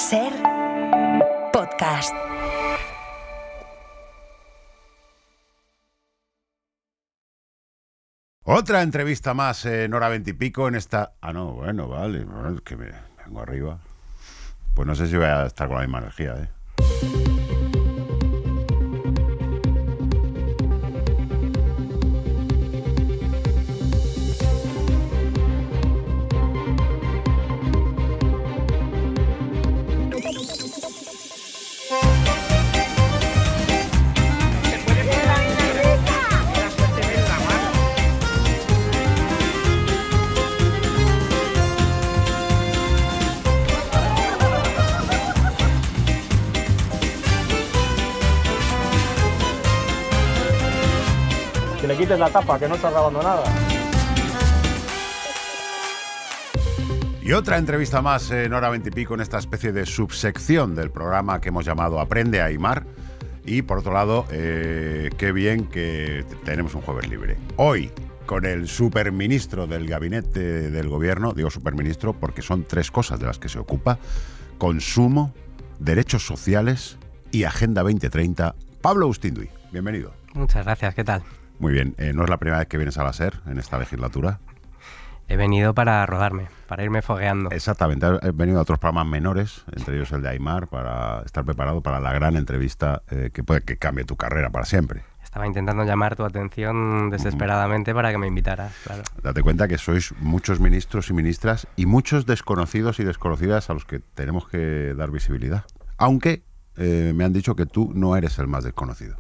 Ser podcast. Otra entrevista más en hora 20 y pico en esta... bueno, vale, es que me vengo arriba. Pues no sé si voy a estar con la misma energía, ¿eh? Que le quites la tapa, que no está grabando nada. Y otra entrevista más en hora 20 y pico en esta especie de subsección del programa que hemos llamado Aprende a Aimar. Y por otro lado, qué bien que tenemos un jueves libre. Hoy, con el superministro del gabinete del gobierno, digo superministro porque son tres cosas de las que se ocupa: consumo, derechos sociales y Agenda 2030, Pablo Ustinduy. Bienvenido. Muchas gracias, ¿qué tal? Muy bien, ¿no es la primera vez que vienes a la SER en esta legislatura? He venido para rodarme, para irme fogueando. Exactamente, he venido a otros programas menores, entre ellos el de Aimar, para estar preparado para la gran entrevista que puede que cambie tu carrera para siempre. Estaba intentando llamar tu atención desesperadamente para que me invitaras, claro. Date cuenta que sois muchos ministros y ministras y muchos desconocidos y desconocidas a los que tenemos que dar visibilidad. Aunque me han dicho que tú no eres el más desconocido.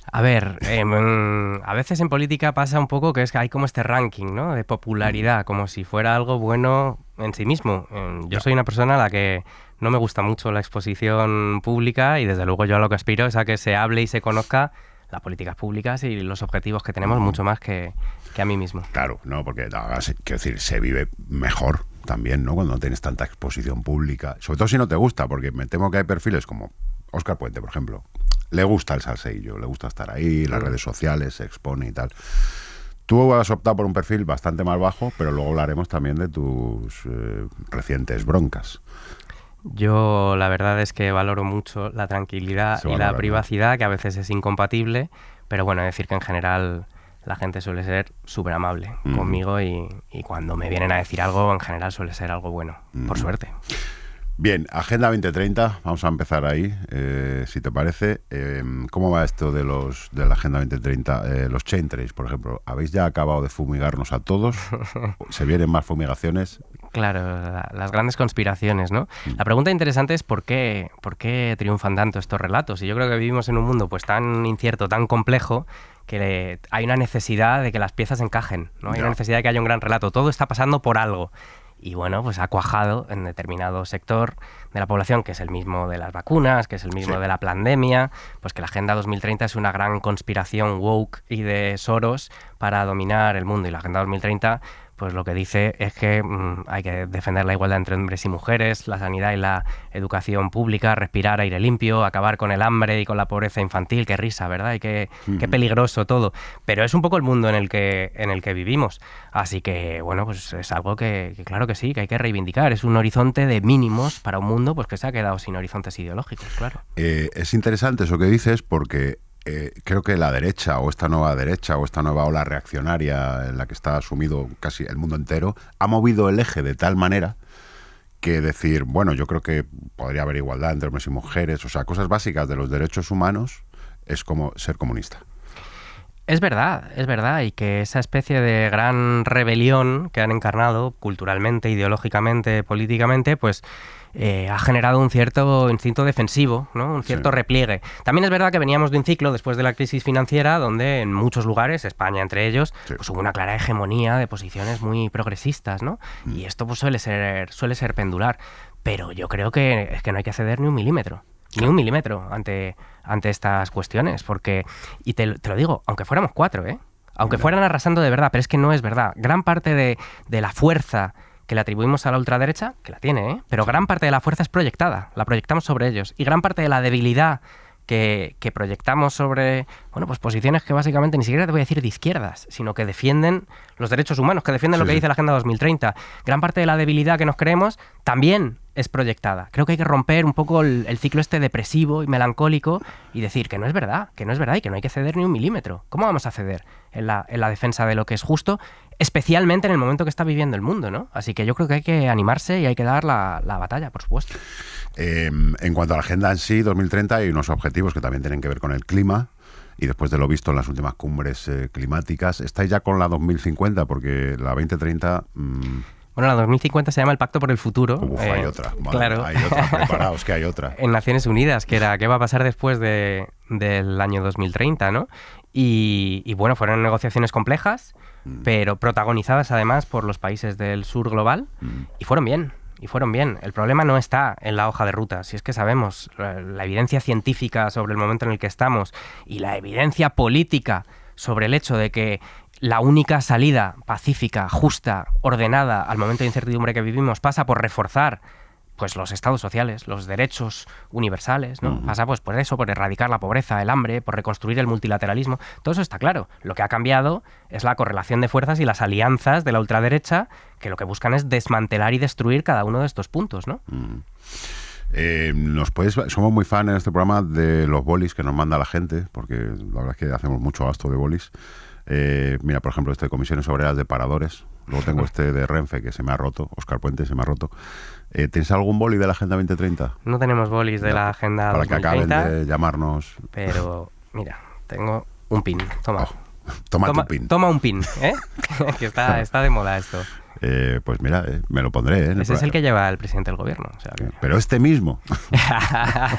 A ver, a veces en política pasa un poco que es que hay como este ranking, ¿no?, de popularidad, como si fuera algo bueno en sí mismo. Yo soy una persona a la que no me gusta mucho la exposición pública y desde luego yo a lo que aspiro es a que se hable y se conozca las políticas públicas y los objetivos que tenemos mucho más que a mí mismo. Claro, no, porque quiero decir, se vive mejor también, ¿no?, cuando no tienes tanta exposición pública, sobre todo si no te gusta, porque me temo que hay perfiles como Óscar Puente, por ejemplo. Le gusta el salseillo, le gusta estar ahí, las redes sociales, se expone y tal. Tú has optado por un perfil bastante más bajo, pero luego hablaremos también de tus recientes broncas. Yo la verdad es que valoro mucho la tranquilidad y la privacidad, que a veces es incompatible, pero bueno, decir que en general la gente suele ser súper amable conmigo y cuando me vienen a decir algo, en general suele ser algo bueno, por suerte. Bien, Agenda 2030, vamos a empezar ahí, si te parece. ¿Cómo va esto de la Agenda 2030? Los chain trails, por ejemplo, ¿habéis ya acabado de fumigarnos a todos? ¿Se vienen más fumigaciones? Claro, las grandes conspiraciones, ¿no? La pregunta interesante es ¿por qué triunfan tanto estos relatos? Y yo creo que vivimos en un mundo pues tan incierto, tan complejo, que hay una necesidad de que las piezas encajen, ¿no? Hay una necesidad de que haya un gran relato. Todo está pasando por algo. Y bueno, pues ha cuajado en determinado sector de la población, que es el mismo de las vacunas, que es el mismo de la pandemia, pues que la Agenda 2030 es una gran conspiración woke y de Soros para dominar el mundo. Y la Agenda 2030, pues lo que dice es que hay que defender la igualdad entre hombres y mujeres, la sanidad y la educación pública, respirar aire limpio, acabar con el hambre y con la pobreza infantil. Qué risa, ¿verdad? Y qué peligroso todo. Pero es un poco el mundo en el que vivimos. Así que, bueno, pues es algo que claro que sí, que hay que reivindicar. Es un horizonte de mínimos para un mundo pues que se ha quedado sin horizontes ideológicos, claro. Es interesante eso que dices porque creo que la derecha o esta nueva ola reaccionaria en la que está sumido casi el mundo entero ha movido el eje de tal manera que decir, bueno, yo creo que podría haber igualdad entre hombres y mujeres, o sea, cosas básicas de los derechos humanos es como ser comunista. Es verdad, y que esa especie de gran rebelión que han encarnado culturalmente, ideológicamente, políticamente, pues ha generado un cierto instinto defensivo, ¿no? Un cierto repliegue. También es verdad que veníamos de un ciclo después de la crisis financiera donde en muchos lugares, España entre ellos, pues hubo una clara hegemonía de posiciones muy progresistas, ¿no? Y esto pues suele ser pendular. Pero yo creo que es que no hay que ceder ni un milímetro. Ni un milímetro ante estas cuestiones, porque, y te lo digo, aunque fuéramos 4, aunque fueran arrasando de verdad, pero es que no es verdad. Gran parte de la fuerza que le atribuimos a la ultraderecha, que la tiene, pero gran parte de la fuerza es proyectada, la proyectamos sobre ellos, y gran parte de la debilidad que proyectamos sobre, bueno, pues posiciones que básicamente ni siquiera te voy a decir de izquierdas, sino que defienden los derechos humanos, que defienden lo que dice la Agenda 2030. Gran parte de la debilidad que nos creemos también es proyectada. Creo que hay que romper un poco el ciclo este depresivo y melancólico y decir que no es verdad y que no hay que ceder ni un milímetro. ¿Cómo vamos a ceder en la defensa de lo que es justo? Especialmente en el momento que está viviendo el mundo, ¿no? Así que yo creo que hay que animarse y hay que dar la batalla, por supuesto. En cuanto a la agenda en sí, 2030, hay unos objetivos que también tienen que ver con el clima. Y después de lo visto en las últimas cumbres climáticas, ¿estáis ya con la 2050? Porque la 2030... Bueno, la 2050 se llama el Pacto por el Futuro. Hay otra. Vale, claro. Hay otra. Preparaos que hay otra. En Naciones Unidas, que era qué va a pasar después del año 2030, ¿no? Y bueno, fueron negociaciones complejas, pero protagonizadas además por los países del sur global, y fueron bien. El problema no está en la hoja de ruta. Si es que sabemos la evidencia científica sobre el momento en el que estamos y la evidencia política sobre el hecho de que la única salida pacífica, justa, ordenada al momento de incertidumbre que vivimos pasa por reforzar pues los estados sociales, los derechos universales, ¿no? Pasa pues por eso, por erradicar la pobreza, el hambre, por reconstruir el multilateralismo. Todo eso está claro. Lo que ha cambiado es la correlación de fuerzas y las alianzas de la ultraderecha, que lo que buscan es desmantelar y destruir cada uno de estos puntos, ¿no? Somos muy fan en este programa de los bolis que nos manda la gente, porque la verdad es que hacemos mucho gasto de bolis. Mira, por ejemplo, este de Comisiones Obreras de Paradores. Luego tengo este de Renfe, que se me ha roto. Óscar Puente se me ha roto. ¿Tienes algún boli de la Agenda 2030? No tenemos bolis de la Agenda 2030. Para que acaben de llamarnos. Pero, mira, tengo un pin. Toma. Toma tu pin. Toma un pin, ¿eh? Que está de moda esto. Pues mira, me lo pondré. Ese es el que lleva el presidente del gobierno. O sea que... Pero este mismo.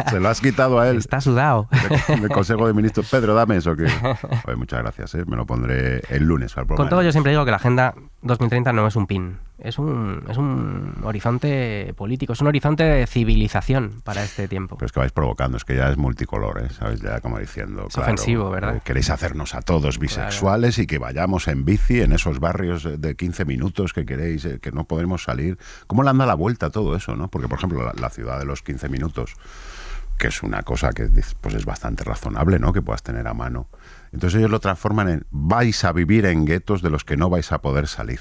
Se lo has quitado a él. Está sudado. Del Consejo de Ministros. Pedro, dame eso. Oye, muchas gracias. Me lo pondré el lunes. Con todo, yo siempre digo que la Agenda 2030 no es un pin. Es un horizonte político, es un horizonte de civilización para este tiempo. Pero es que vais provocando, es que ya es multicolor, ¿sabes? Ya como diciendo, es ofensivo, ¿verdad? Queréis hacernos a todos bisexuales, claro, y que vayamos en bici en esos barrios de 15 minutos que queréis, que no podremos salir. ¿Cómo le anda la vuelta a todo eso, no? Porque, por ejemplo, la ciudad de los 15 minutos, que es una cosa que pues es bastante razonable, ¿no? Que puedas tener a mano. Entonces ellos lo transforman en vais a vivir en guetos de los que no vais a poder salir.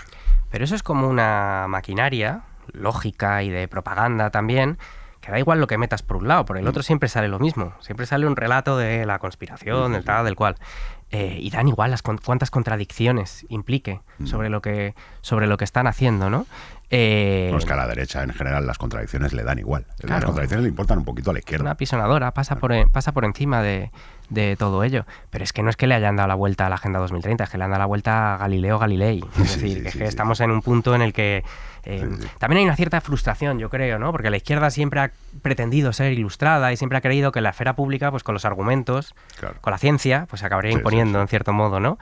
Pero eso es como una maquinaria lógica y de propaganda también, que da igual lo que metas por un lado, por el otro siempre sale lo mismo. Siempre sale un relato de la conspiración, del tal, del cual. Y dan igual cuántas contradicciones implique sobre lo que están haciendo, ¿no? Bueno, es que a la derecha en general las contradicciones le dan igual. Claro, las contradicciones le importan un poquito a la izquierda. Una pisonadora, pasa por encima de todo ello. Pero es que no es que le hayan dado la vuelta a la Agenda 2030, es que le han dado la vuelta a Galileo Galilei. Es decir, que estamos en un punto en el que también hay una cierta frustración, yo creo, ¿no? Porque la izquierda siempre ha pretendido ser ilustrada y siempre ha creído que la esfera pública, pues con los argumentos, claro, con la ciencia, pues se acabaría imponiendo en cierto modo, ¿no?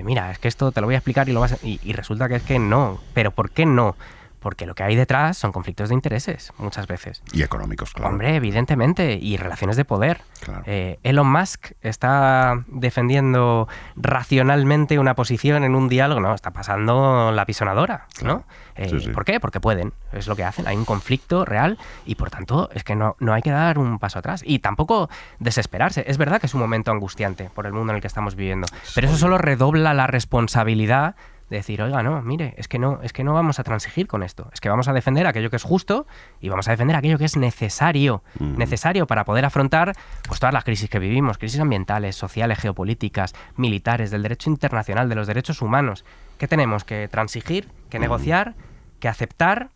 Mira, es que esto te lo voy a explicar y resulta que es que no. ¿Pero por qué no? Porque lo que hay detrás son conflictos de intereses, muchas veces. Y económicos, claro. Hombre, evidentemente, y relaciones de poder. Claro. Elon Musk está defendiendo racionalmente una posición en un diálogo. No, está pasando la pisonadora, ¿no? Claro. ¿Por qué? Porque pueden, es lo que hacen. Hay un conflicto real y, por tanto, es que no hay que dar un paso atrás. Y tampoco desesperarse. Es verdad que es un momento angustiante por el mundo en el que estamos viviendo, pero eso solo redobla la responsabilidad de decir, oiga, no, mire, es que no vamos a transigir con esto. Es que vamos a defender aquello que es justo y vamos a defender aquello que es necesario. Necesario para poder afrontar pues todas las crisis que vivimos, crisis ambientales, sociales, geopolíticas, militares, del derecho internacional, de los derechos humanos. ¿Qué tenemos? ¿Que transigir? ¿Que negociar? ¿Que aceptar?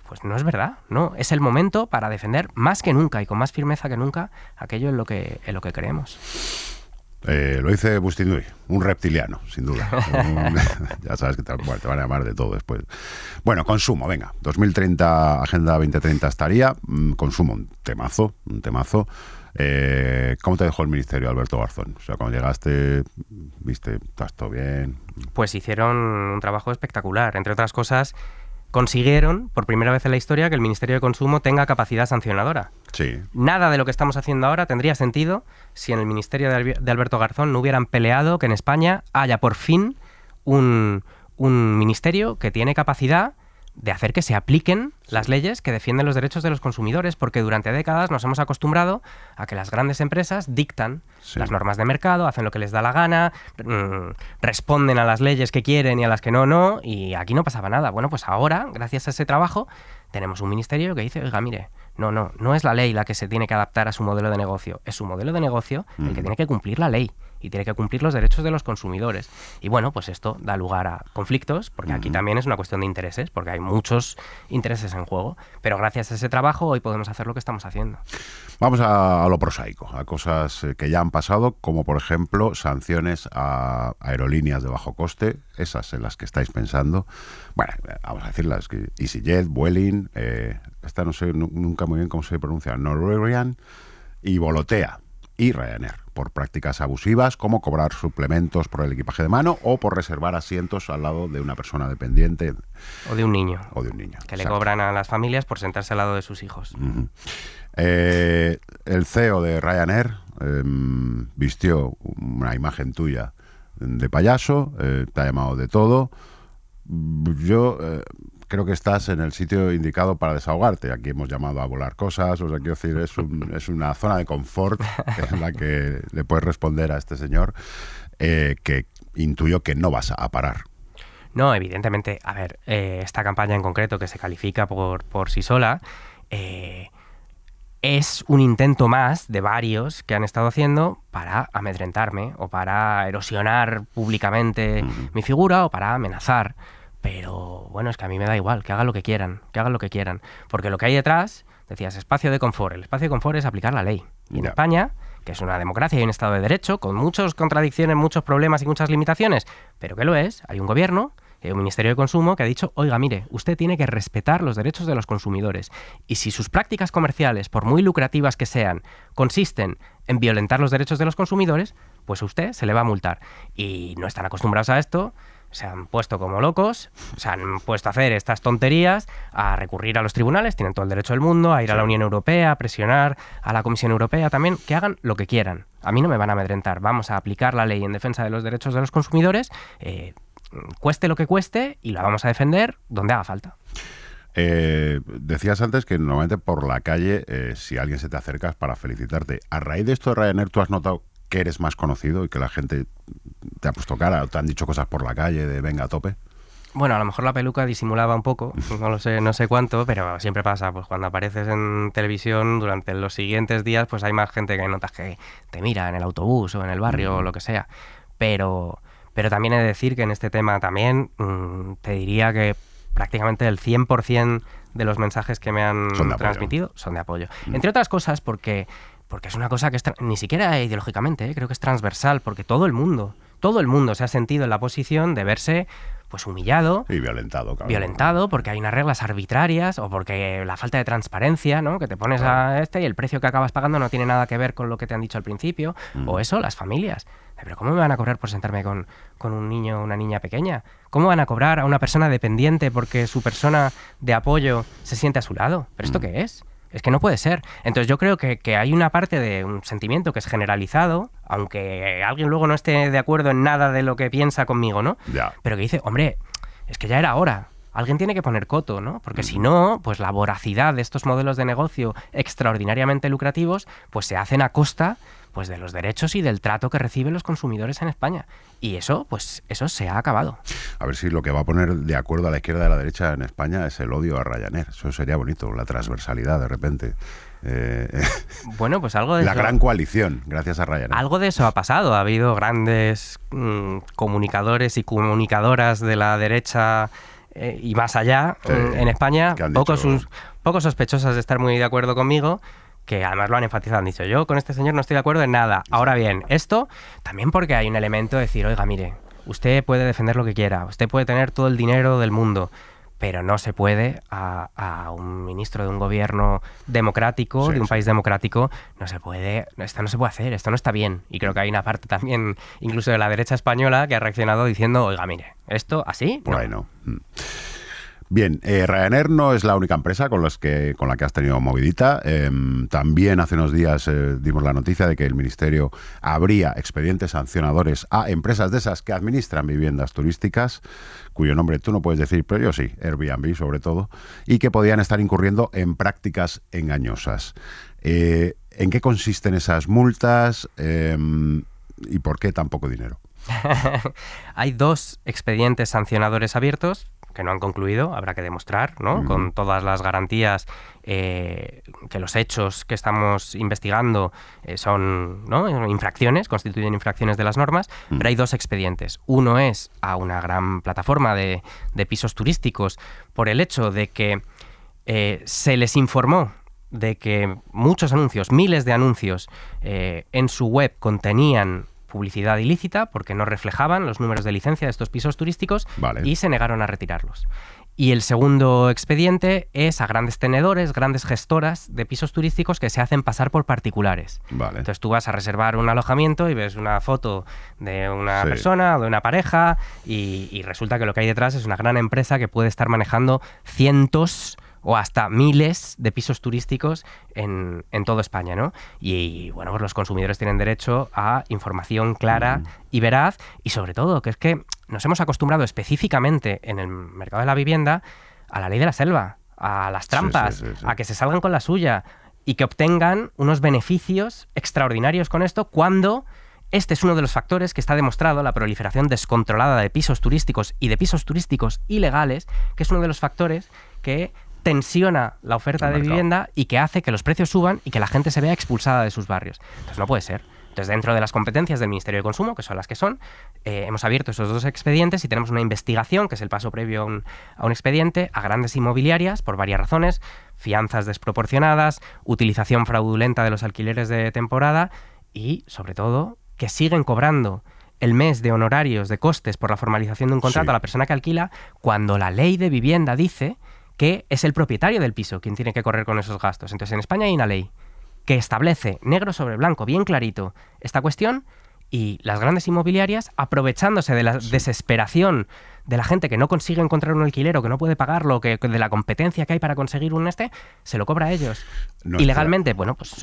Pues no es verdad, ¿no? Es el momento para defender más que nunca y con más firmeza que nunca aquello en lo que creemos. Lo dice Bustinduy, un reptiliano, sin duda. Ya sabes que te van a llamar de todo después. Bueno, consumo, venga. 2030, Agenda 2030 estaría. Consumo, un temazo. ¿Cómo te dejó el ministerio, Alberto Garzón? O sea, cuando llegaste, viste, ¿estás todo bien? Pues hicieron un trabajo espectacular. Entre otras cosas, consiguieron, por primera vez en la historia, que el Ministerio de Consumo tenga capacidad sancionadora. Sí. Nada de lo que estamos haciendo ahora tendría sentido si en el Ministerio de Alberto Garzón no hubieran peleado que en España haya por fin un ministerio que tiene capacidad de hacer que se apliquen las leyes que defienden los derechos de los consumidores, porque durante décadas nos hemos acostumbrado a que las grandes empresas dictan las normas de mercado, hacen lo que les da la gana, responden a las leyes que quieren y a las que no, y aquí no pasaba nada. Bueno, pues ahora, gracias a ese trabajo, tenemos un ministerio que dice, oiga, mire, no es la ley la que se tiene que adaptar a su modelo de negocio, es su modelo de negocio el que tiene que cumplir la ley y tiene que cumplir los derechos de los consumidores. Y bueno, pues esto da lugar a conflictos, porque aquí también es una cuestión de intereses, porque hay muchos intereses en juego, pero gracias a ese trabajo hoy podemos hacer lo que estamos haciendo. Vamos a lo prosaico, a cosas que ya han pasado, como por ejemplo sanciones a aerolíneas de bajo coste, esas en las que estáis pensando. Bueno, vamos a decirlas, que EasyJet, Vueling, esta no sé nunca muy bien cómo se pronuncia, Norwegian y Volotea y Ryanair, por prácticas abusivas como cobrar suplementos por el equipaje de mano o por reservar asientos al lado de una persona dependiente. O de un niño. O de un niño. Que le cobran a las familias por sentarse al lado de sus hijos. El CEO de Ryanair vistió una imagen tuya de payaso, te ha llamado de todo. Yo creo que estás en el sitio indicado para desahogarte. Aquí hemos llamado a volar cosas, o sea, quiero decir, es una zona de confort en la que le puedes responder a este señor, que intuyo que no vas a parar. No, evidentemente, a ver, esta campaña en concreto que se califica por sí sola, es un intento más de varios que han estado haciendo para amedrentarme o para erosionar públicamente mi figura o para amenazar. Pero bueno, es que a mí me da igual, que hagan lo que quieran, porque lo que hay detrás, decías, espacio de confort. El espacio de confort es aplicar la ley. Y en España, que es una democracia y un Estado de Derecho, con muchas contradicciones, muchos problemas y muchas limitaciones, pero que lo es, hay un gobierno, hay un Ministerio de Consumo que ha dicho, oiga, mire, usted tiene que respetar los derechos de los consumidores. Y si sus prácticas comerciales, por muy lucrativas que sean, consisten en violentar los derechos de los consumidores, pues a usted se le va a multar. Y no están acostumbrados a esto, se han puesto como locos, se han puesto a hacer estas tonterías, a recurrir a los tribunales, tienen todo el derecho del mundo, a ir a la Unión Europea, a presionar a la Comisión Europea también, que hagan lo que quieran. A mí no me van a amedrentar, vamos a aplicar la ley en defensa de los derechos de los consumidores, cueste lo que cueste, y la vamos a defender donde haga falta. Decías antes que normalmente por la calle, si alguien se te acerca es para felicitarte. A raíz de esto de Ryanair, ¿tú has notado que eres más conocido y que la gente te ha puesto cara o te han dicho cosas por la calle de venga a tope? Bueno, a lo mejor la peluca disimulaba un poco, no sé cuánto, pero siempre pasa, pues cuando apareces en televisión durante los siguientes días, pues hay más gente que notas que te mira en el autobús o en el barrio o lo que sea. Pero también he de decir que en este tema también te diría que prácticamente el 100% de los mensajes que me han transmitido son de apoyo. Entre otras cosas porque es una cosa que ni siquiera ideológicamente, creo que es transversal, porque todo el mundo se ha sentido en la posición de verse pues humillado y violentado, claro. Violentado porque hay unas reglas arbitrarias o porque la falta de transparencia, ¿no? Que te pones a y el precio que acabas pagando no tiene nada que ver con lo que te han dicho al principio, o eso, las familias. Pero ¿cómo me van a cobrar por sentarme con un niño o una niña pequeña? ¿Cómo van a cobrar a una persona dependiente porque su persona de apoyo se siente a su lado? ¿Pero esto qué es? Es que no puede ser. Entonces yo creo que hay una parte de un sentimiento que es generalizado, aunque alguien luego no esté de acuerdo en nada de lo que piensa conmigo, ¿no? Ya. Pero que dice, hombre, es que ya era hora. Alguien tiene que poner coto, ¿no? Porque si no, pues la voracidad de estos modelos de negocio extraordinariamente lucrativos, pues se hacen a costa pues de los derechos y del trato que reciben los consumidores en España. Y eso, pues eso se ha acabado. A ver si lo que va a poner de acuerdo a la izquierda y a la derecha en España es el odio a Ryanair. Eso sería bonito, la transversalidad de repente. Bueno, pues algo de la eso, gran coalición, gracias a Ryanair. Algo de eso ha pasado. Ha habido grandes comunicadores y comunicadoras de la derecha y más allá en España, poco sospechosas de estar muy de acuerdo conmigo, que además lo han enfatizado, han dicho, yo con este señor no estoy de acuerdo en nada. Ahora bien, esto también porque hay un elemento de decir, oiga, mire, usted puede defender lo que quiera, usted puede tener todo el dinero del mundo, pero no se puede a un ministro de un gobierno democrático, de un país democrático, esto no se puede hacer, esto no está bien. Y creo que hay una parte también, incluso de la derecha española, que ha reaccionado diciendo, oiga, mire, esto así, por ahí no. Bien, Ryanair no es la única empresa con la que has tenido movidita. También hace unos días dimos la noticia de que el Ministerio abría expedientes sancionadores a empresas de esas que administran viviendas turísticas, cuyo nombre tú no puedes decir, pero yo sí, Airbnb sobre todo, y que podían estar incurriendo en prácticas engañosas. ¿En qué consisten esas multas y por qué tan poco dinero? Hay 2 expedientes sancionadores abiertos que no han concluido, habrá que demostrar, ¿no? Con todas las garantías que los hechos que estamos investigando son, ¿no?, infracciones, constituyen infracciones de las normas, pero hay 2 expedientes. Uno es a una gran plataforma de pisos turísticos por el hecho de que se les informó de que muchos anuncios, miles de anuncios en su web contenían publicidad ilícita porque no reflejaban los números de licencia de estos pisos turísticos y se negaron a retirarlos. Y el segundo expediente es a grandes tenedores, grandes gestoras de pisos turísticos que se hacen pasar por particulares. Entonces tú vas a reservar un alojamiento y ves una foto de una persona o de una pareja y resulta que lo que hay detrás es una gran empresa que puede estar manejando cientos o hasta miles de pisos turísticos en toda España, ¿no? Y bueno, pues los consumidores tienen derecho a información clara y veraz, y sobre todo, que es que nos hemos acostumbrado específicamente en el mercado de la vivienda a la ley de la selva, a las trampas, a que se salgan con la suya y que obtengan unos beneficios extraordinarios con esto, cuando este es uno de los factores que está demostrado, la proliferación descontrolada de pisos turísticos y de pisos turísticos ilegales, que es uno de los factores que tensiona la oferta de vivienda y que hace que los precios suban y que la gente se vea expulsada de sus barrios. Entonces no puede ser. Entonces, dentro de las competencias del Ministerio de Consumo, que son las que son, hemos abierto esos 2 expedientes y tenemos una investigación, que es el paso previo a un expediente, a grandes inmobiliarias por varias razones: fianzas desproporcionadas, utilización fraudulenta de los alquileres de temporada y, sobre todo, que siguen cobrando el mes de honorarios, de costes por la formalización de un contrato a la persona que alquila, cuando la ley de vivienda dice que es el propietario del piso quien tiene que correr con esos gastos. Entonces, en España hay una ley que establece negro sobre blanco, bien clarito, esta cuestión, y las grandes inmobiliarias, aprovechándose de la desesperación de la gente que no consigue encontrar un alquiler o que no puede pagarlo, que de la competencia que hay para conseguir un se lo cobra a ellos. Ilegalmente, bueno, pues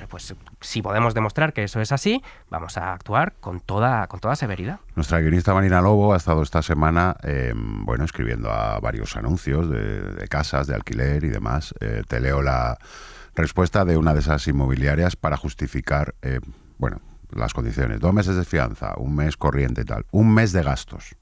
si podemos demostrar que eso es así, vamos a actuar con toda severidad. Nuestra guionista Marina Lobo ha estado esta semana escribiendo a varios anuncios de casas, de alquiler y demás. Te leo la respuesta de una de esas inmobiliarias para justificar las condiciones. 2 meses de fianza, 1 mes corriente y tal, 1 mes de gastos.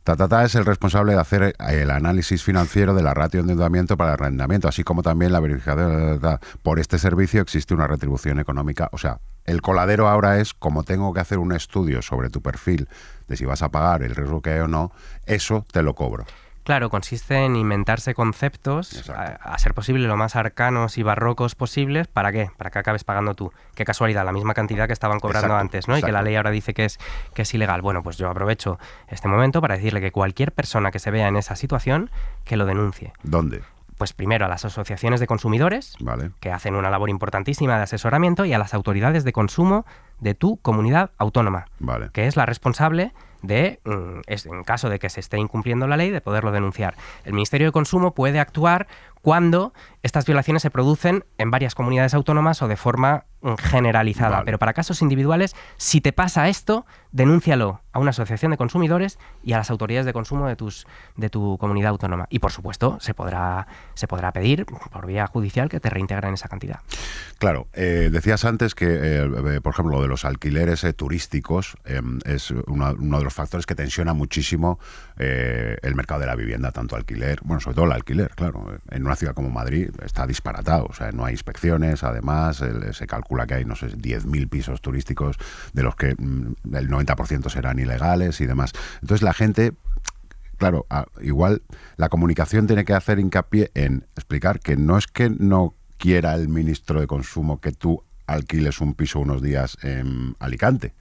Tatata es el responsable de hacer el análisis financiero de la ratio de endeudamiento para el arrendamiento, así como también la verificación. Por este servicio existe una retribución económica. O sea, el coladero ahora es, como tengo que hacer un estudio sobre tu perfil, de si vas a pagar el riesgo que hay o no, eso te lo cobro. Claro, consiste en inventarse conceptos, a ser posible lo más arcanos y barrocos posibles. ¿Para qué? Para que acabes pagando tú. Qué casualidad, la misma cantidad que estaban cobrando antes, ¿no? Y que la ley ahora dice que es ilegal. Bueno, pues yo aprovecho este momento para decirle que cualquier persona que se vea en esa situación, que lo denuncie. ¿Dónde? Pues primero a las asociaciones de consumidores, que hacen una labor importantísima de asesoramiento, y a las autoridades de consumo de tu comunidad autónoma, que es la responsable de, en caso de que se esté incumpliendo la ley, de poderlo denunciar. El Ministerio de Consumo puede actuar cuando estas violaciones se producen en varias comunidades autónomas o de forma generalizada. Pero para casos individuales, si te pasa esto, denúncialo a una asociación de consumidores y a las autoridades de consumo de tu comunidad autónoma. Y, por supuesto, se podrá pedir por vía judicial que te reintegren esa cantidad. Claro. Decías antes que, por ejemplo, lo de los alquileres turísticos es uno de los factores que tensiona muchísimo el mercado de la vivienda, tanto alquiler, sobre todo el alquiler, claro. En una ciudad como Madrid está disparatado, o sea, no hay inspecciones, además se calcula que hay, 10.000 pisos turísticos, de los que el 90% serán ilegales y demás. Entonces la gente, claro, igual la comunicación tiene que hacer hincapié en explicar que no es que no quiera el ministro de Consumo que tú alquiles un piso unos días en Alicante,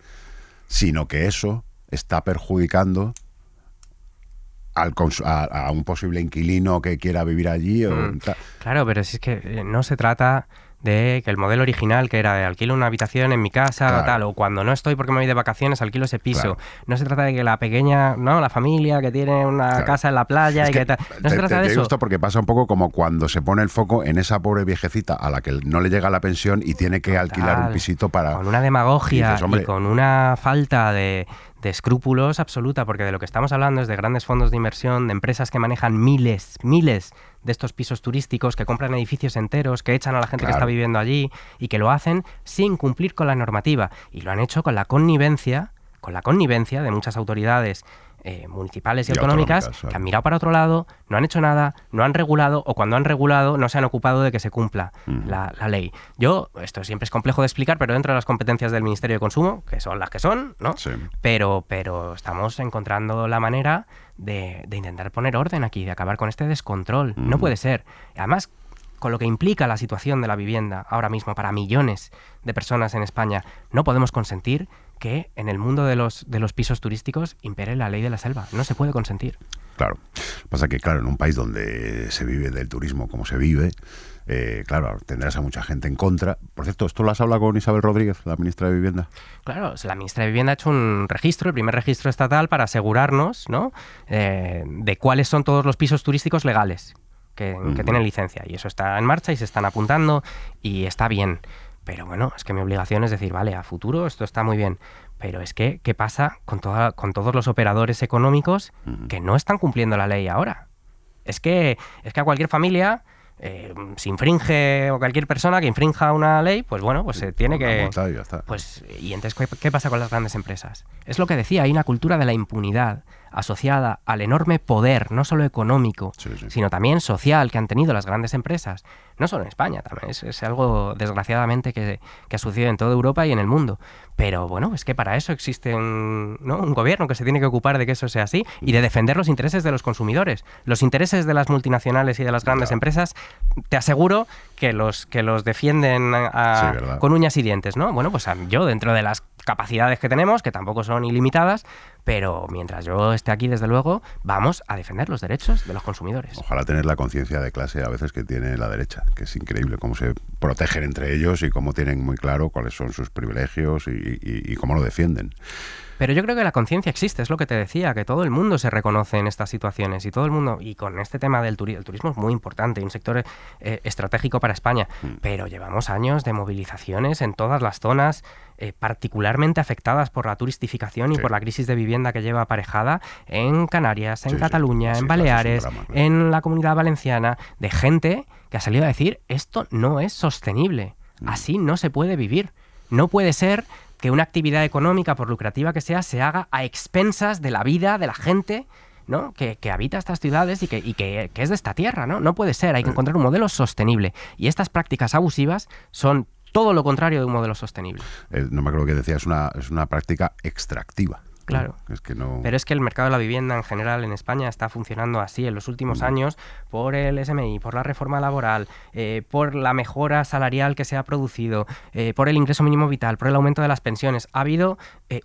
sino que eso está perjudicando a un posible inquilino que quiera vivir allí. Claro, pero si es que no se trata de que el modelo original, que era de alquilo una habitación en mi casa, tal, o cuando no estoy porque me voy de vacaciones alquilo ese piso. No se trata de que la pequeña, la familia que tiene una casa en la playa y que tal. No se trata de eso. Te digo esto porque pasa un poco como cuando se pone el foco en esa pobre viejecita a la que no le llega la pensión y tiene que alquilar un pisito para... Con una demagogia y con una falta de escrúpulos absoluta, porque de lo que estamos hablando es de grandes fondos de inversión, de empresas que manejan miles de estos pisos turísticos, que compran edificios enteros, que echan a la gente que está viviendo allí y que lo hacen sin cumplir con la normativa. Y lo han hecho con la connivencia de muchas autoridades municipales y autonómicas claro, que han mirado para otro lado, no han hecho nada, no han regulado, o cuando han regulado no se han ocupado de que se cumpla la ley. Esto siempre es complejo de explicar, pero dentro de las competencias del Ministerio de Consumo, que son las que son, ¿no? Sí. Pero estamos encontrando la manera de intentar poner orden aquí, de acabar con este descontrol. No puede ser. Además, con lo que implica la situación de la vivienda ahora mismo para millones de personas en España, no podemos consentir que en el mundo de los pisos turísticos impere la ley de la selva. No se puede consentir. Claro. Pasa que, claro, en un país donde se vive del turismo como se vive, claro, tendrás a mucha gente en contra. Por cierto, ¿esto lo has hablado con Isabel Rodríguez, la ministra de Vivienda? Claro, la ministra de Vivienda ha hecho un registro, el primer registro estatal, para asegurarnos, ¿no?, de cuáles son todos los pisos turísticos legales que tienen licencia. Y eso está en marcha y se están apuntando y está bien. Pero bueno, es que mi obligación es decir, vale, a futuro esto está muy bien, pero es que, ¿qué pasa con todos los operadores económicos que no están cumpliendo la ley ahora? Es que a cualquier familia, si infringe, o cualquier persona que infrinja una ley, pues bueno, pues se tiene que... multa y ya está. Pues, y entonces, ¿qué pasa con las grandes empresas? Es lo que decía, hay una cultura de la impunidad asociada al enorme poder, no solo económico, sino también social, que han tenido las grandes empresas. No solo en España, también es algo, desgraciadamente, que ha sucedido en toda Europa y en el mundo. Pero bueno, es que para eso existe un gobierno que se tiene que ocupar de que eso sea así y de defender los intereses de los consumidores. Los intereses de las multinacionales y de las grandes empresas, te aseguro que los defienden con uñas y dientes, ¿no? Bueno, pues yo, dentro de las capacidades que tenemos, que tampoco son ilimitadas, pero mientras yo esté aquí, desde luego, vamos a defender los derechos de los consumidores. Ojalá tener la conciencia de clase a veces que tiene la derecha, que es increíble cómo se protegen entre ellos y cómo tienen muy claro cuáles son sus privilegios y cómo lo defienden. Pero yo creo que la conciencia existe, es lo que te decía, que todo el mundo se reconoce en estas situaciones y todo el mundo, y con este tema del turismo es muy importante, un sector estratégico para España, pero llevamos años de movilizaciones en todas las zonas particularmente afectadas por la turistificación y por la crisis de vivienda que lleva aparejada en Canarias, en Cataluña, en Baleares, en la Comunidad Valenciana, de gente que ha salido a decir, esto no es sostenible, así no se puede vivir, no puede ser que una actividad económica, por lucrativa que sea, se haga a expensas de la vida de la gente, ¿no?, que habita estas ciudades y que es de esta tierra, ¿no? No puede ser, hay que encontrar un modelo sostenible. Y estas prácticas abusivas son todo lo contrario de un modelo sostenible. No me acuerdo que decía, es una práctica extractiva. Claro, es que no... pero es que el mercado de la vivienda en general en España está funcionando así en los últimos años por el SMI, por la reforma laboral, por la mejora salarial que se ha producido, por el ingreso mínimo vital, por el aumento de las pensiones. Ha habido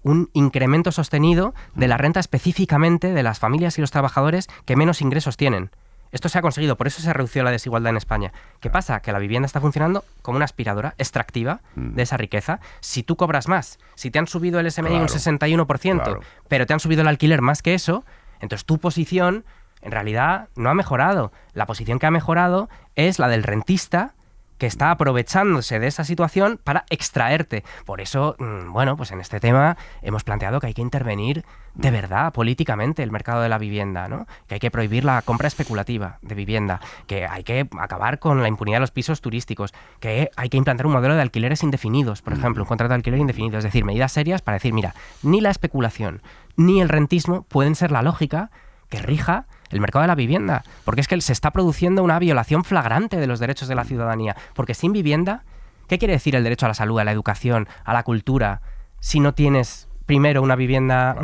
un incremento sostenido de la renta específicamente de las familias y los trabajadores que menos ingresos tienen. Esto se ha conseguido, por eso se ha reducido la desigualdad en España. ¿Qué pasa? Que la vivienda está funcionando como una aspiradora extractiva de esa riqueza. Si tú cobras más, si te han subido el SMI un 61%, pero te han subido el alquiler más que eso, entonces tu posición en realidad no ha mejorado. La posición que ha mejorado es la del rentista, que está aprovechándose de esa situación para extraerte. Por eso, bueno, pues en este tema hemos planteado que hay que intervenir de verdad políticamente el mercado de la vivienda, ¿no? Que hay que prohibir la compra especulativa de vivienda, que hay que acabar con la impunidad de los pisos turísticos, que hay que implantar un modelo de alquileres indefinidos, por ejemplo, un contrato de alquiler indefinido, es decir, medidas serias para decir, mira, ni la especulación ni el rentismo pueden ser la lógica que rija el mercado de la vivienda, porque es que se está produciendo una violación flagrante de los derechos de la ciudadanía, porque sin vivienda, ¿qué quiere decir el derecho a la salud, a la educación, a la cultura, si no tienes primero una vivienda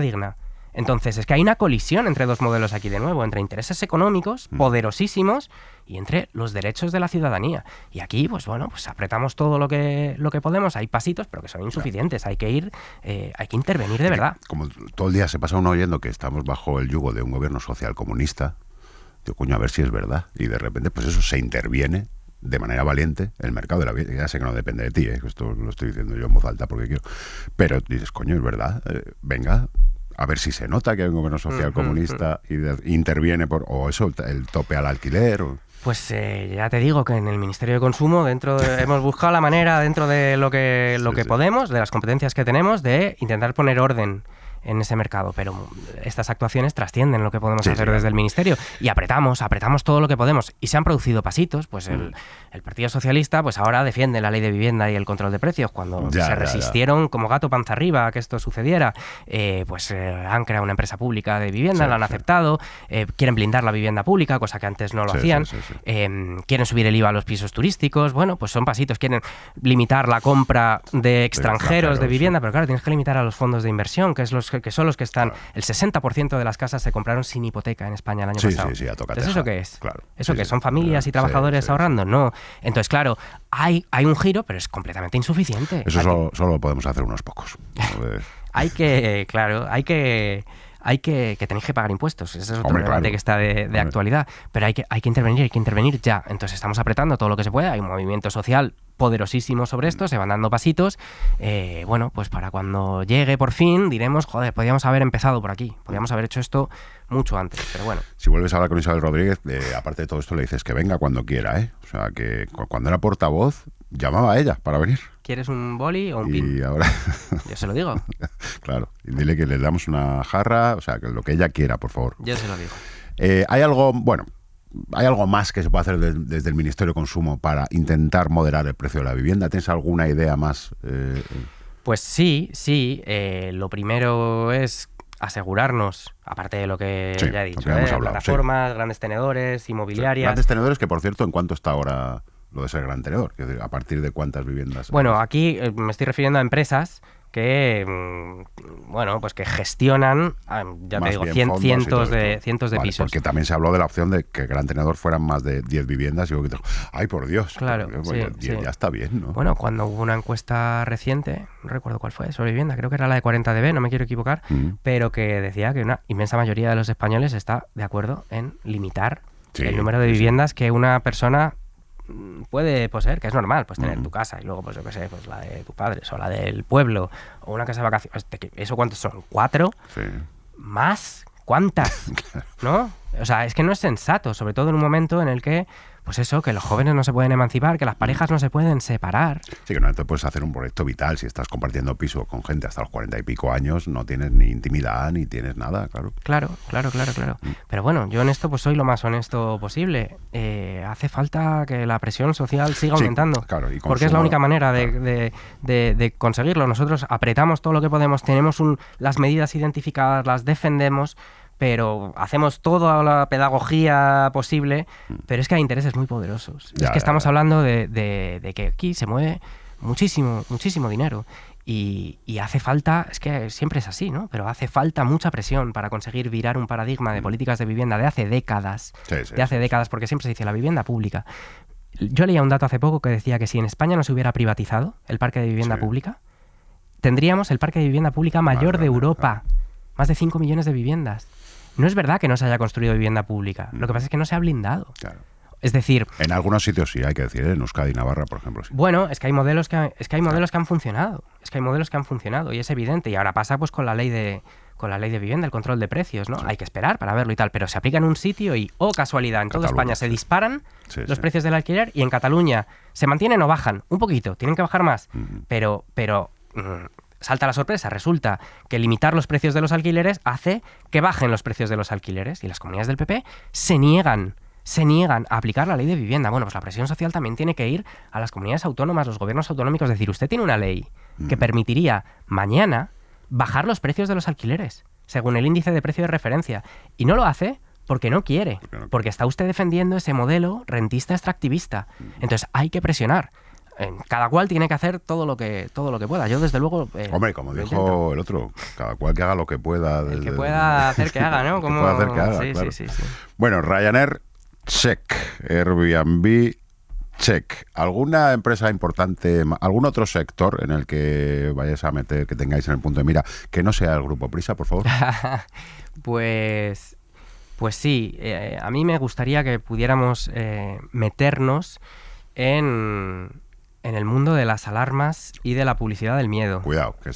digna? Entonces, es que hay una colisión entre dos modelos aquí de nuevo, entre intereses económicos poderosísimos y entre los derechos de la ciudadanía. Y aquí, pues bueno, pues apretamos todo lo que podemos. Hay pasitos, pero que son insuficientes. Hay que intervenir de verdad. Como todo el día se pasa uno oyendo que estamos bajo el yugo de un gobierno social comunista, digo, coño, a ver si es verdad. Y de repente, pues eso, se interviene de manera valiente el mercado de la vivienda. Ya sé que no depende de ti, esto lo estoy diciendo yo en voz alta porque quiero. Pero dices, coño, es verdad, venga, a ver si se nota que hay un gobierno social comunista y interviene o eso, el tope al alquiler. Pues ya te digo que en el Ministerio de Consumo hemos buscado la manera, dentro de lo que podemos, de las competencias que tenemos, de intentar poner orden en ese mercado, pero estas actuaciones trascienden lo que podemos hacer sí, desde el Ministerio y apretamos todo lo que podemos y se han producido pasitos, pues el Partido Socialista pues ahora defiende la ley de vivienda y el control de precios cuando se resistieron como gato panza arriba a que esto sucediera, han creado una empresa pública de vivienda, la han aceptado, quieren blindar la vivienda pública, cosa que antes no lo hacían, quieren subir el IVA a los pisos turísticos, bueno, pues son pasitos, quieren limitar la compra de extranjeros de vivienda, pero claro, tienes que limitar a los fondos de inversión, que son los que están, el 60% de las casas se compraron sin hipoteca en España el año pasado. A tocar Entonces, ¿eso qué es? Claro. ¿Eso qué? ¿Son familias y trabajadores ahorrando? No. Entonces, claro, hay un giro, pero es completamente insuficiente. Eso solo lo podemos hacer unos pocos. Que tenéis que pagar impuestos. Ese es otro debate que está de actualidad. Pero hay que intervenir ya. Entonces estamos apretando todo lo que se puede. Hay un movimiento social poderosísimo sobre esto, se van dando pasitos. Bueno, pues para cuando llegue por fin diremos, joder, podríamos haber empezado por aquí. Podríamos haber hecho esto mucho antes, pero bueno. Si vuelves a hablar con Isabel Rodríguez, aparte de todo esto, le dices que venga cuando quiera, ¿eh? O sea, que cuando era portavoz, llamaba a ella para venir. ¿Quieres un boli o un pin? Y ahora... Yo se lo digo. Claro, y dile que le damos una jarra, o sea, que lo que ella quiera, por favor. Yo se lo digo. Hay algo más que se puede hacer desde el Ministerio de Consumo para intentar moderar el precio de la vivienda. ¿Tienes alguna idea más? Pues sí. Lo primero es asegurarnos, aparte de lo que ya he dicho, plataformas, grandes tenedores, inmobiliarias. Grandes tenedores que, por cierto, ¿en cuánto está ahora lo de ser gran tenedor? ¿A partir de cuántas viviendas? Bueno, aquí me estoy refiriendo a empresas que, bueno, pues que gestionan, ya te digo, cientos de pisos. Porque también se habló de la opción de que Gran Tenedor fueran más de 10 viviendas. Y yo digo, ¡ay, por Dios! Claro, ya está bien, ¿no? Bueno, cuando hubo una encuesta reciente, no recuerdo cuál fue, sobre vivienda, creo que era la de 40DB, no me quiero equivocar, pero que decía que una inmensa mayoría de los españoles está de acuerdo en limitar el número de viviendas que una persona puede poseer, que es normal, pues tener tu casa y luego, pues yo qué sé, pues la de tus padres o la del pueblo o una casa de vacaciones. ¿Eso cuántos son? ¿4? Sí. ¿Más? ¿Cuántas? ¿No? O sea, es que no es sensato, sobre todo en un momento en el que, pues eso, que los jóvenes no se pueden emancipar, que las parejas no se pueden separar. Sí, que no te puedes hacer un proyecto vital si estás compartiendo piso con gente hasta los 40 y pico años, no tienes ni intimidad ni tienes nada, claro. Claro. Pero bueno, yo en esto pues soy lo más honesto posible. Hace falta que la presión social siga aumentando, claro, y porque es la única manera de conseguirlo. Nosotros apretamos todo lo que podemos, tenemos las medidas identificadas, las defendemos, pero hacemos toda la pedagogía posible, pero es que hay intereses muy poderosos. Es que estamos hablando de que aquí se mueve muchísimo dinero y hace falta, es que siempre es así, ¿no? Pero hace falta mucha presión para conseguir virar un paradigma de políticas de vivienda de hace décadas, décadas, porque siempre se dice la vivienda pública. Yo leía un dato hace poco que decía que si en España no se hubiera privatizado el parque de vivienda pública, tendríamos el parque de vivienda pública mayor de Europa, más de 5 millones de viviendas. No es verdad que no se haya construido vivienda pública. Lo que pasa es que no se ha blindado. Claro. Es decir... En algunos sitios sí, hay que decir, en Euskadi y Navarra, por ejemplo. Sí. Bueno, es que hay modelos que han funcionado. Y es evidente. Y ahora pasa pues con la ley de vivienda, el control de precios, ¿no? Sí. Hay que esperar para verlo y tal. Pero se aplica en un sitio y, casualidad, en toda España se disparan los precios del alquiler y en Cataluña se mantienen o bajan. Un poquito, tienen que bajar más. Pero salta la sorpresa, resulta que limitar los precios de los alquileres hace que bajen los precios de los alquileres y las comunidades del PP se niegan a aplicar la ley de vivienda. Bueno, pues la presión social también tiene que ir a las comunidades autónomas, los gobiernos autonómicos, es decir, usted tiene una ley que permitiría mañana bajar los precios de los alquileres según el índice de precio de referencia y no lo hace porque no quiere, porque está usted defendiendo ese modelo rentista extractivista. Entonces hay que presionar. Cada cual tiene que hacer todo lo que pueda. Yo, desde luego... Hombre, como dijo el otro, cada cual que haga lo que pueda. El que pueda hacer que haga, ¿no? Como... pueda hacer que haga, claro. Sí. Bueno, Ryanair, check. Airbnb, check. ¿Alguna empresa importante, algún otro sector en el que vayáis a meter, que tengáis en el punto de mira, que no sea el Grupo Prisa, por favor? Pues sí. A mí me gustaría que pudiéramos meternos en el mundo de las alarmas y de la publicidad del miedo. Cuidado, que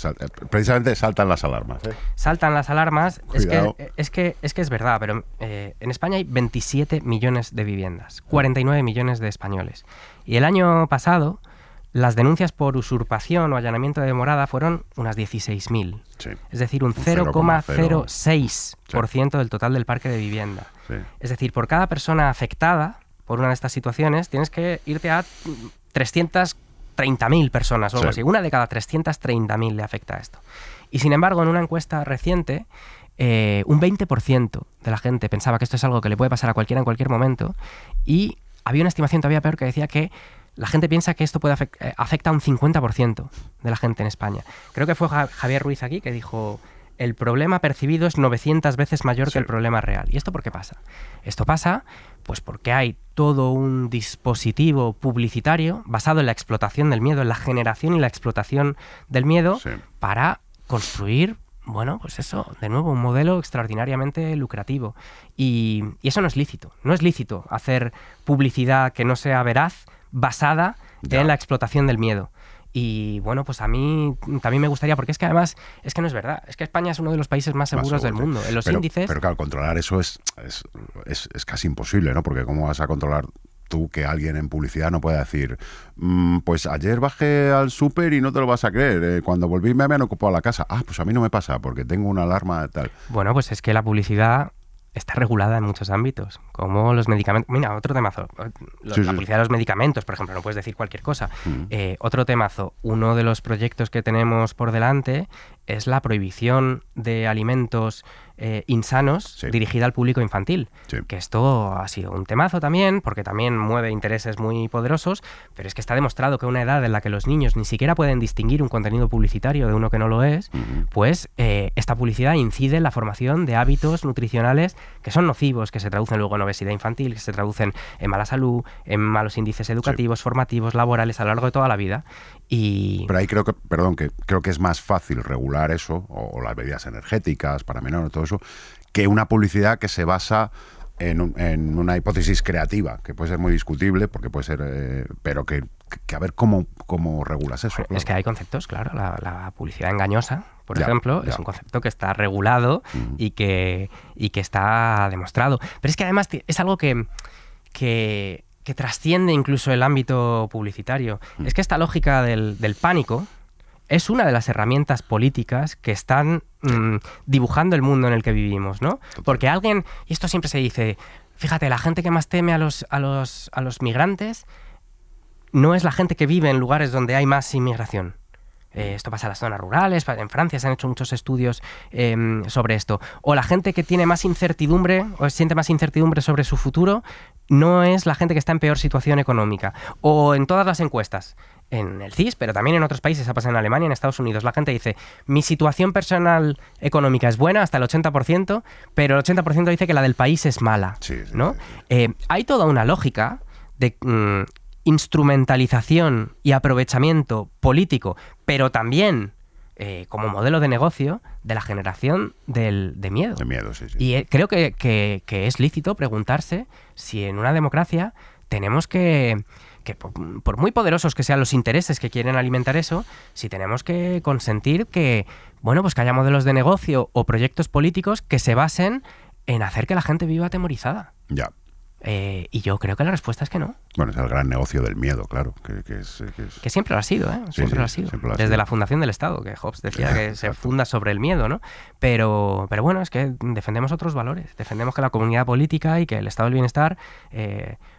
precisamente saltan las alarmas. Saltan las alarmas. Cuidado. Es que es verdad, pero en España hay 27 millones de viviendas, 49 millones de españoles. Y el año pasado las denuncias por usurpación o allanamiento de morada fueron unas 16.000. Sí. Es decir, un 0,06% del total del parque de vivienda. Sí. Es decir, por cada persona afectada por una de estas situaciones, tienes que irte a 330.000 personas o algo así. Una de cada 330.000 le afecta a esto. Y sin embargo, en una encuesta reciente, un 20% de la gente pensaba que esto es algo que le puede pasar a cualquiera en cualquier momento, y había una estimación todavía peor que decía que la gente piensa que esto puede afecta a un 50% de la gente en España. Creo que fue Javier Ruiz aquí que dijo: el problema percibido es 900 veces mayor que el problema real. ¿Y esto por qué pasa? Esto pasa pues porque hay todo un dispositivo publicitario basado en la explotación del miedo, en la generación y la explotación del miedo, para construir, bueno, pues eso, de nuevo, un modelo extraordinariamente lucrativo. Y eso no es lícito. No es lícito hacer publicidad que no sea veraz, basada en la explotación del miedo. Y bueno, pues a mí también me gustaría, porque es que además, es que no es verdad, es que España es uno de los países más seguros del mundo. En los índices... Pero claro, controlar eso es casi imposible, ¿no? Porque ¿cómo vas a controlar tú que alguien en publicidad no pueda decir, pues ayer bajé al súper y no te lo vas a creer, cuando volví me habían ocupado la casa? Ah, pues a mí no me pasa porque tengo una alarma de tal. Bueno, pues es que la publicidad está regulada en muchos ámbitos, como los medicamentos. Mira, otro temazo. La publicidad de los medicamentos, por ejemplo, no puedes decir cualquier cosa. Otro temazo. Uno de los proyectos que tenemos por delante es la prohibición de alimentos insanos dirigida al público infantil. Que esto ha sido un temazo también, porque también mueve intereses muy poderosos, pero es que está demostrado que a una edad en la que los niños ni siquiera pueden distinguir un contenido publicitario de uno que no lo es, pues esta publicidad incide en la formación de hábitos nutricionales que son nocivos, que se traducen luego en obesidad infantil, que se traducen en mala salud, en malos índices educativos, formativos, laborales a lo largo de toda la vida. Pero ahí creo que es más fácil regular eso, o las bebidas energéticas para menores, todo eso, que una publicidad que se basa en una hipótesis creativa, que puede ser muy discutible, porque puede ser, pero que a ver cómo regulas eso. Claro. Es que hay conceptos, claro, la publicidad engañosa, por ejemplo, es un concepto que está regulado y que está demostrado. Pero es que además es algo que trasciende incluso el ámbito publicitario. Es que esta lógica del pánico es una de las herramientas políticas que están dibujando el mundo en el que vivimos, ¿no? Total. Porque alguien, y esto siempre se dice, fíjate, la gente que más teme a los migrantes no es la gente que vive en lugares donde hay más inmigración. Esto pasa en las zonas rurales, en Francia se han hecho muchos estudios sobre esto. O la gente que tiene más incertidumbre o siente más incertidumbre sobre su futuro no es la gente que está en peor situación económica. O en todas las encuestas, en el CIS, pero también en otros países, ha pasado en Alemania, en Estados Unidos, la gente dice, mi situación personal económica es buena hasta el 80%, pero el 80% dice que la del país es mala, ¿no? Hay toda una lógica de instrumentalización y aprovechamiento político, pero también como modelo de negocio de la generación de miedo. De miedo, sí. Y creo que es lícito preguntarse si en una democracia tenemos que por muy poderosos que sean los intereses que quieren alimentar eso, si tenemos que consentir que, bueno, pues que haya modelos de negocio o proyectos políticos que se basen en hacer que la gente viva atemorizada. Ya. Y yo creo que la respuesta es que no. Bueno, es el gran negocio del miedo, claro. Que siempre lo ha sido, ¿eh? Siempre lo ha sido. Desde la fundación del Estado, que Hobbes decía que se funda sobre el miedo, ¿no? Pero bueno, es que defendemos otros valores. Defendemos que la comunidad política y que el estado del bienestar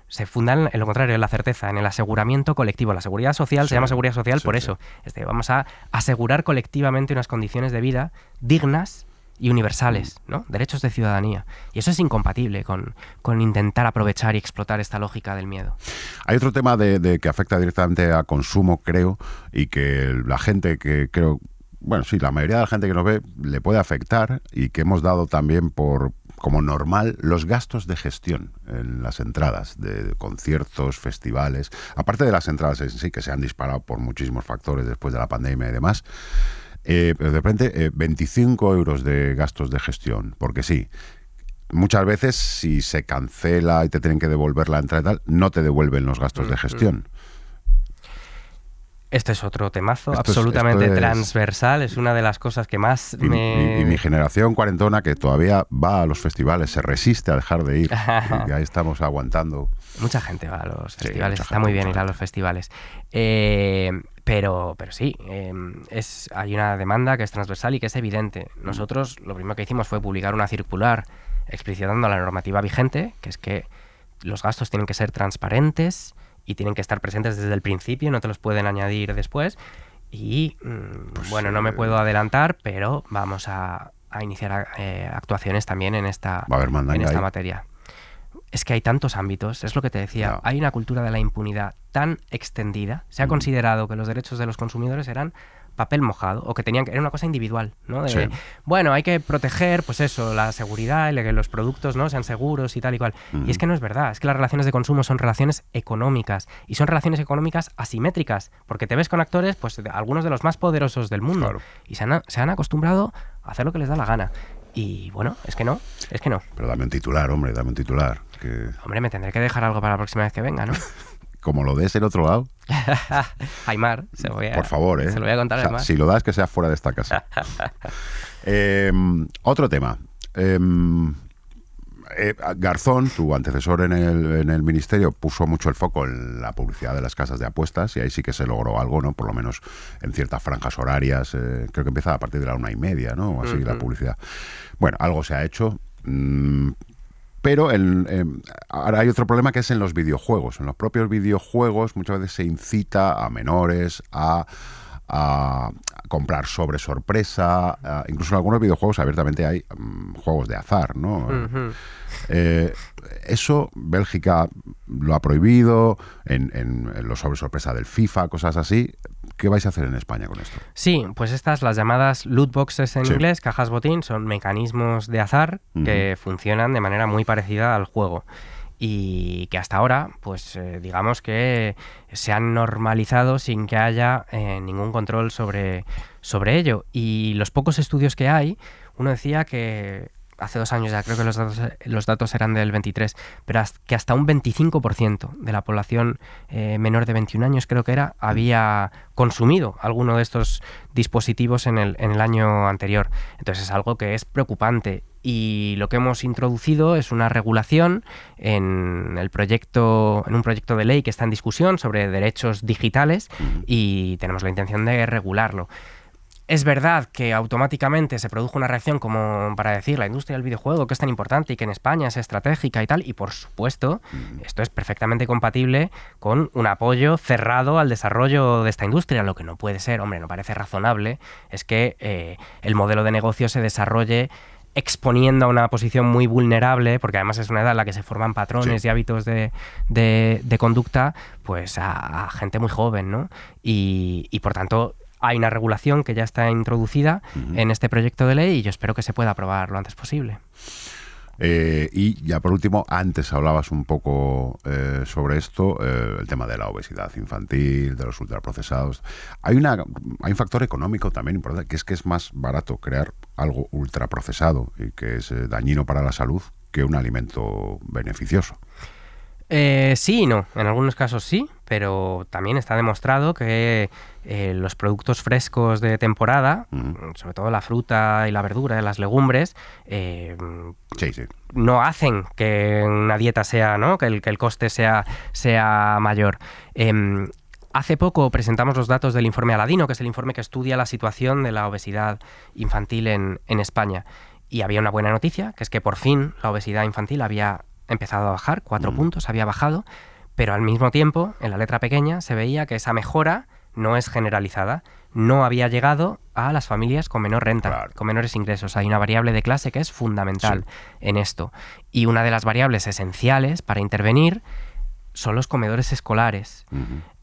se fundan en lo contrario, en la certeza, en el aseguramiento colectivo. La seguridad social se llama seguridad social por eso. Vamos a asegurar colectivamente unas condiciones de vida dignas y universales, ¿no? Derechos de ciudadanía. Y eso es incompatible con intentar aprovechar y explotar esta lógica del miedo. Hay otro tema de que afecta directamente a consumo, creo, y que la gente que creo, bueno, sí, la mayoría de la gente que nos ve le puede afectar y que hemos dado también como normal los gastos de gestión en las entradas de conciertos, festivales, aparte de las entradas en sí, que se han disparado por muchísimos factores después de la pandemia y demás. Pero de repente 25 euros de gastos de gestión, porque sí, muchas veces si se cancela y te tienen que devolver la entrada y tal, no te devuelven los gastos de gestión. Este es otro temazo, Esto absolutamente es transversal, es una de las cosas que más Y mi generación cuarentona, que todavía va a los festivales, se resiste a dejar de ir. Y ahí estamos aguantando. Mucha gente va a los Sí, festivales, mucha está gente, muy bien mucha ir a gente. los festivales. Pero sí, hay una demanda que es transversal y que es evidente. Nosotros lo primero que hicimos fue publicar una circular explicitando la normativa vigente, que es que los gastos tienen que ser transparentes y tienen que estar presentes desde el principio, no te los pueden añadir después. Y bueno, no me puedo adelantar, pero vamos a iniciar actuaciones también en esta Va a haber mandanga ahí. materia. Es que hay tantos ámbitos, es lo que te decía, No. hay una cultura de la impunidad tan extendida, se ha considerado que los derechos de los consumidores eran papel mojado, o que era una cosa individual, ¿no? Sí. Bueno, hay que proteger, pues eso, la seguridad, que los productos, ¿no?, sean seguros y tal y cual. Y es que no es verdad, es que las relaciones de consumo son relaciones económicas, y son relaciones económicas asimétricas, porque te ves con actores, pues algunos de los más poderosos del mundo, Claro. y se han acostumbrado a hacer lo que les da la gana. Y bueno, es que no. Pero dame un titular, hombre, dame un titular. Que Hombre, me tendré que dejar algo para la próxima vez que venga, ¿no? como lo des el otro lado, Aimar, por favor, se lo voy a contar O a sea, Aimar. si lo das, que sea fuera de esta casa. Otro tema. Garzón, tu antecesor en el ministerio, puso mucho el foco en la publicidad de las casas de apuestas y ahí sí que se logró algo, ¿no? Por lo menos en ciertas franjas horarias. Creo que empieza a partir de la 1:30, ¿no? O así, la publicidad. Bueno, algo se ha hecho. Pero ahora hay otro problema, que es en los videojuegos. En los propios videojuegos muchas veces se incita a menores a comprar sobre sorpresa. Incluso en algunos videojuegos abiertamente hay juegos de azar, ¿no? Eso Bélgica lo ha prohibido en los sobre sorpresa del FIFA, cosas así. ¿Qué vais a hacer en España con esto? Sí, pues estas, las llamadas loot boxes en Sí. inglés, cajas botín, son mecanismos de azar que funcionan de manera muy parecida al juego. Y que hasta ahora, pues digamos que se han normalizado sin que haya ningún control sobre ello. Y los pocos estudios que hay, uno decía que hace 2 años ya, creo que los datos eran del 23, pero que hasta un 25% de la población menor de 21 años, creo que era, había consumido alguno de estos dispositivos en el año anterior. Entonces es algo que es preocupante. Y lo que hemos introducido es una regulación en un proyecto de ley que está en discusión sobre derechos digitales y tenemos la intención de regularlo. Es verdad que automáticamente se produjo una reacción como para decir la industria del videojuego que es tan importante y que en España es estratégica y tal, y por supuesto esto es perfectamente compatible con un apoyo cerrado al desarrollo de esta industria. Lo que no puede ser, hombre, no parece razonable, es que el modelo de negocio se desarrolle exponiendo a una posición muy vulnerable, porque además es una edad en la que se forman patrones y hábitos de conducta, pues a gente muy joven, ¿no? Y por tanto hay una regulación que ya está introducida en este proyecto de ley y yo espero que se pueda aprobar lo antes posible. Y ya por último, antes hablabas un poco sobre esto, el tema de la obesidad infantil, de los ultraprocesados. Hay un factor económico también importante, que es más barato crear algo ultraprocesado y que es dañino para la salud que un alimento beneficioso. Sí y no, en algunos casos sí, pero también está demostrado que los productos frescos de temporada, sobre todo la fruta y la verdura, las legumbres, Sí. no hacen que una dieta sea, ¿no?, que el coste sea mayor. Hace poco presentamos los datos del informe Aladino, que es el informe que estudia la situación de la obesidad infantil en España. Y había una buena noticia, que es que por fin la obesidad infantil había empezado a bajar, 4 puntos, había bajado, pero al mismo tiempo, en la letra pequeña, se veía que esa mejora no es generalizada, no había llegado a las familias con menor renta, Claro. con menores ingresos. Hay una variable de clase que es fundamental en esto. Y una de las variables esenciales para intervenir son los comedores escolares.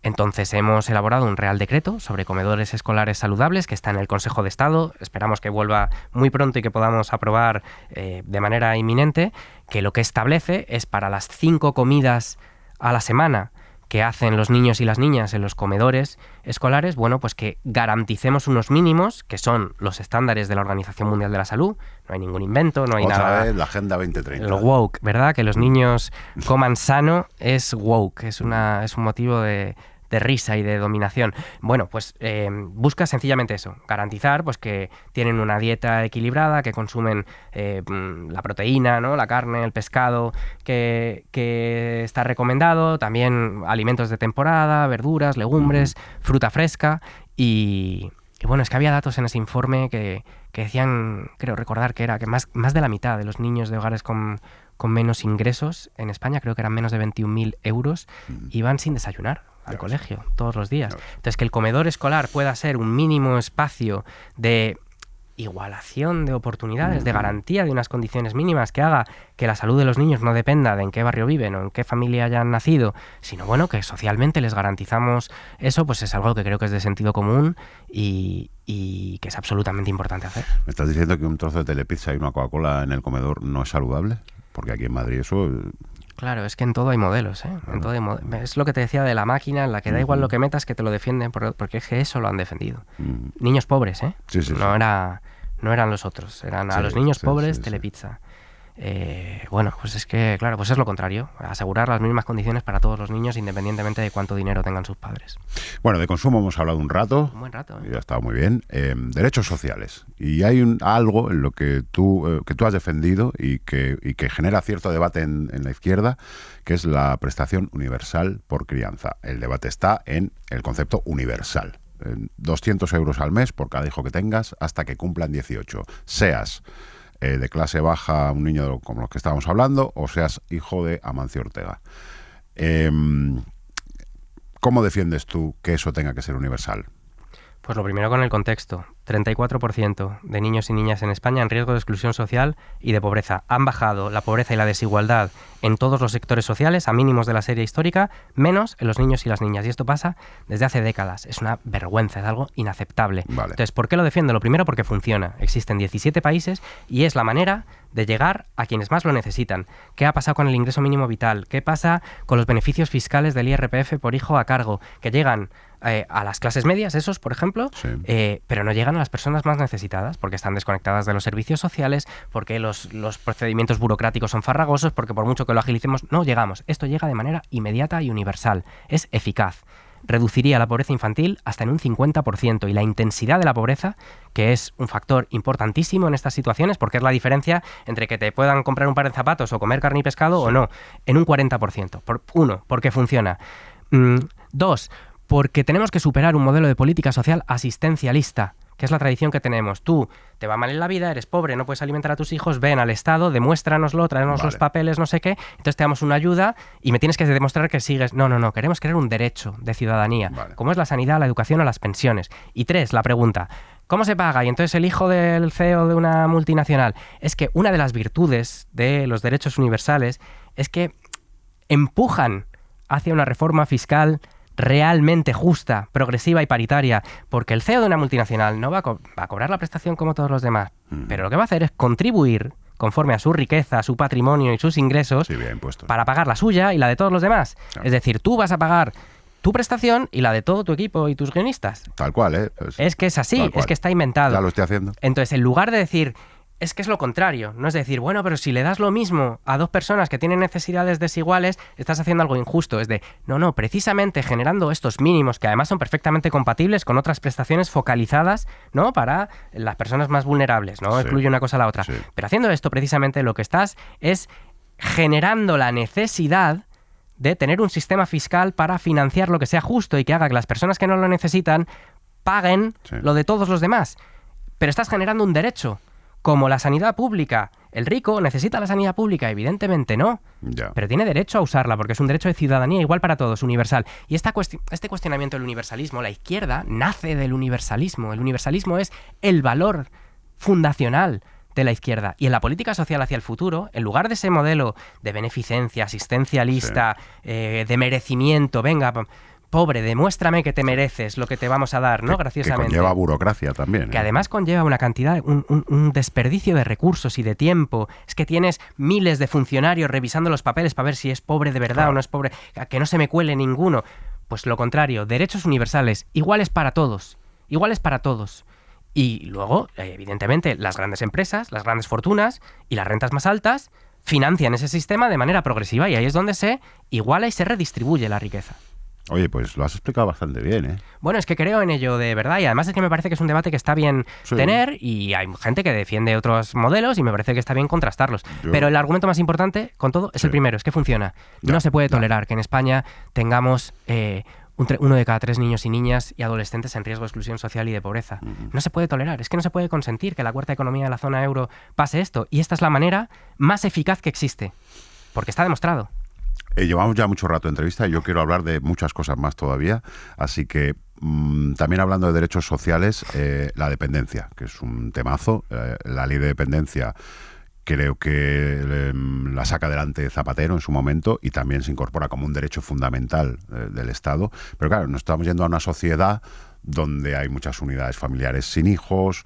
Entonces hemos elaborado un Real Decreto sobre comedores escolares saludables que está en el Consejo de Estado. Esperamos que vuelva muy pronto y que podamos aprobar de manera inminente, que lo que establece es para las 5 comidas a la semana que hacen los niños y las niñas en los comedores escolares, bueno, pues que garanticemos unos mínimos que son los estándares de la Organización Mundial de la Salud. No hay ningún invento, no hay Otra nada. vez la Agenda 2030. El woke, ¿verdad? Que los niños coman sano es woke, es un motivo de de risa y de dominación. Bueno, pues busca sencillamente eso, garantizar pues que tienen una dieta equilibrada, que consumen la proteína, ¿no? La carne, el pescado que está recomendado, también alimentos de temporada, verduras, legumbres, fruta fresca y bueno, es que había datos en ese informe que decían, creo recordar que era que más de la mitad de los niños de hogares con menos ingresos en España, creo que eran menos de 21.000 euros, iban sin desayunar al colegio todos los días. Entonces, que el comedor escolar pueda ser un mínimo espacio de igualación de oportunidades, de garantía de unas condiciones mínimas que haga que la salud de los niños no dependa de en qué barrio viven o en qué familia hayan nacido, sino bueno, que socialmente les garantizamos eso, pues es algo que creo que es de sentido común y que es absolutamente importante hacer. ¿Me estás diciendo que un trozo de telepizza y una Coca-Cola en el comedor no es saludable? Porque aquí en Madrid eso... Claro, es que en todo hay modelos, ¿eh? En todo hay es lo que te decía de la máquina, en la que da igual lo que metas, que te lo defienden, porque es que eso lo han defendido. Niños pobres, ¿eh? Sí, sí, no eran los otros, eran a los niños pobres, telepizza. Bueno, pues es que, claro, pues es lo contrario, asegurar las mismas condiciones para todos los niños independientemente de cuánto dinero tengan sus padres. Bueno, de consumo hemos hablado un rato. Un buen rato. Y ha estado muy bien. Derechos sociales. Y hay algo en lo que tú has defendido y que genera cierto debate en la izquierda, que es la prestación universal por crianza. El debate está en el concepto universal. 200 euros al mes por cada hijo que tengas hasta que cumplan 18. Seas de clase baja, un niño como los que estábamos hablando, o seas hijo de Amancio Ortega. ¿Cómo defiendes tú que eso tenga que ser universal? Pues lo primero con el contexto. 34% de niños y niñas en España en riesgo de exclusión social y de pobreza. Han bajado la pobreza y la desigualdad en todos los sectores sociales a mínimos de la serie histórica, menos en los niños y las niñas. Y esto pasa desde hace décadas. Es una vergüenza, es algo inaceptable. Vale. Entonces, ¿por qué lo defiendo? Lo primero, porque funciona. Existen 17 países y es la manera de llegar a quienes más lo necesitan. ¿Qué ha pasado con el ingreso mínimo vital? ¿Qué pasa con los beneficios fiscales del IRPF por hijo a cargo? Que llegan a las clases medias, esos, por ejemplo, sí. Pero no llegan a las personas más necesitadas porque están desconectadas de los servicios sociales, porque los procedimientos burocráticos son farragosos, porque por mucho que lo agilicemos, no llegamos. Esto llega de manera inmediata y universal. Es eficaz. Reduciría la pobreza infantil hasta en un 50% y la intensidad de la pobreza, que es un factor importantísimo en estas situaciones, porque es la diferencia entre que te puedan comprar un par de zapatos o comer carne y pescado o no, en un 40%. Uno, porque funciona. Dos, porque tenemos que superar un modelo de política social asistencialista, que es la tradición que tenemos. Tú te va mal en la vida, eres pobre, no puedes alimentar a tus hijos, ven al Estado, demuéstranoslo, tráenos los papeles, no sé qué, entonces te damos una ayuda y me tienes que demostrar que sigues. No, queremos crear un derecho de ciudadanía, como es la sanidad, la educación o las pensiones. Y tres, la pregunta, ¿cómo se paga? Y entonces el hijo del CEO de una multinacional. Es que una de las virtudes de los derechos universales es que empujan hacia una reforma fiscal realmente justa, progresiva y paritaria, porque el CEO de una multinacional no va a cobrar la prestación como todos los demás, pero lo que va a hacer es contribuir conforme a su riqueza, su patrimonio y sus ingresos para pagar la suya y la de todos los demás. Claro. Es decir, tú vas a pagar tu prestación y la de todo tu equipo y tus guionistas. Tal cual, ¿eh? Pues, es que es así, es que está inventado. Ya lo estoy haciendo. Entonces, en lugar de decir... Es que es lo contrario, no es decir, bueno, pero si le das lo mismo a dos personas que tienen necesidades desiguales, estás haciendo algo injusto. Es de, no, precisamente generando estos mínimos, que además son perfectamente compatibles con otras prestaciones focalizadas, ¿no? Para las personas más vulnerables, ¿no? Excluye una cosa a la otra. Sí. Pero haciendo esto, precisamente lo que estás es generando la necesidad de tener un sistema fiscal para financiar lo que sea justo y que haga que las personas que no lo necesitan paguen lo de todos los demás. Pero estás generando un derecho. Como la sanidad pública. ¿El rico necesita la sanidad pública? Evidentemente no. Ya. Pero tiene derecho a usarla porque es un derecho de ciudadanía igual para todos, universal. Y este cuestionamiento del universalismo, la izquierda nace del universalismo. El universalismo es el valor fundacional de la izquierda. Y en la política social hacia el futuro, en lugar de ese modelo de beneficencia, asistencialista, de merecimiento, venga... Pobre, demuéstrame que te mereces lo que te vamos a dar, ¿no? Graciosamente. Que conlleva burocracia también. Que además conlleva una cantidad, un desperdicio de recursos y de tiempo. Es que tienes miles de funcionarios revisando los papeles para ver si es pobre de verdad o no es pobre. Que no se me cuele ninguno. Pues lo contrario, derechos universales, iguales para todos. Iguales para todos. Y luego, evidentemente, las grandes empresas, las grandes fortunas y las rentas más altas financian ese sistema de manera progresiva y ahí es donde se iguala y se redistribuye la riqueza. Oye, pues lo has explicado bastante bien, ¿eh? Bueno, es que creo en ello de verdad y además es que me parece que es un debate que está bien tener y hay gente que defiende otros modelos y me parece que está bien contrastarlos. Pero el argumento más importante, con todo, es el primero, es que funciona. No se puede tolerar que en España tengamos uno de cada 3 niños y niñas y adolescentes en riesgo de exclusión social y de pobreza. No se puede tolerar, es que no se puede consentir que la cuarta economía de la zona euro pase esto. Y esta es la manera más eficaz que existe, porque está demostrado. Llevamos ya mucho rato de entrevista y yo quiero hablar de muchas cosas más todavía, así que también hablando de derechos sociales, la dependencia, que es un temazo, la ley de dependencia creo que la saca adelante Zapatero en su momento y también se incorpora como un derecho fundamental del Estado, pero claro, nos estamos yendo a una sociedad donde hay muchas unidades familiares sin hijos,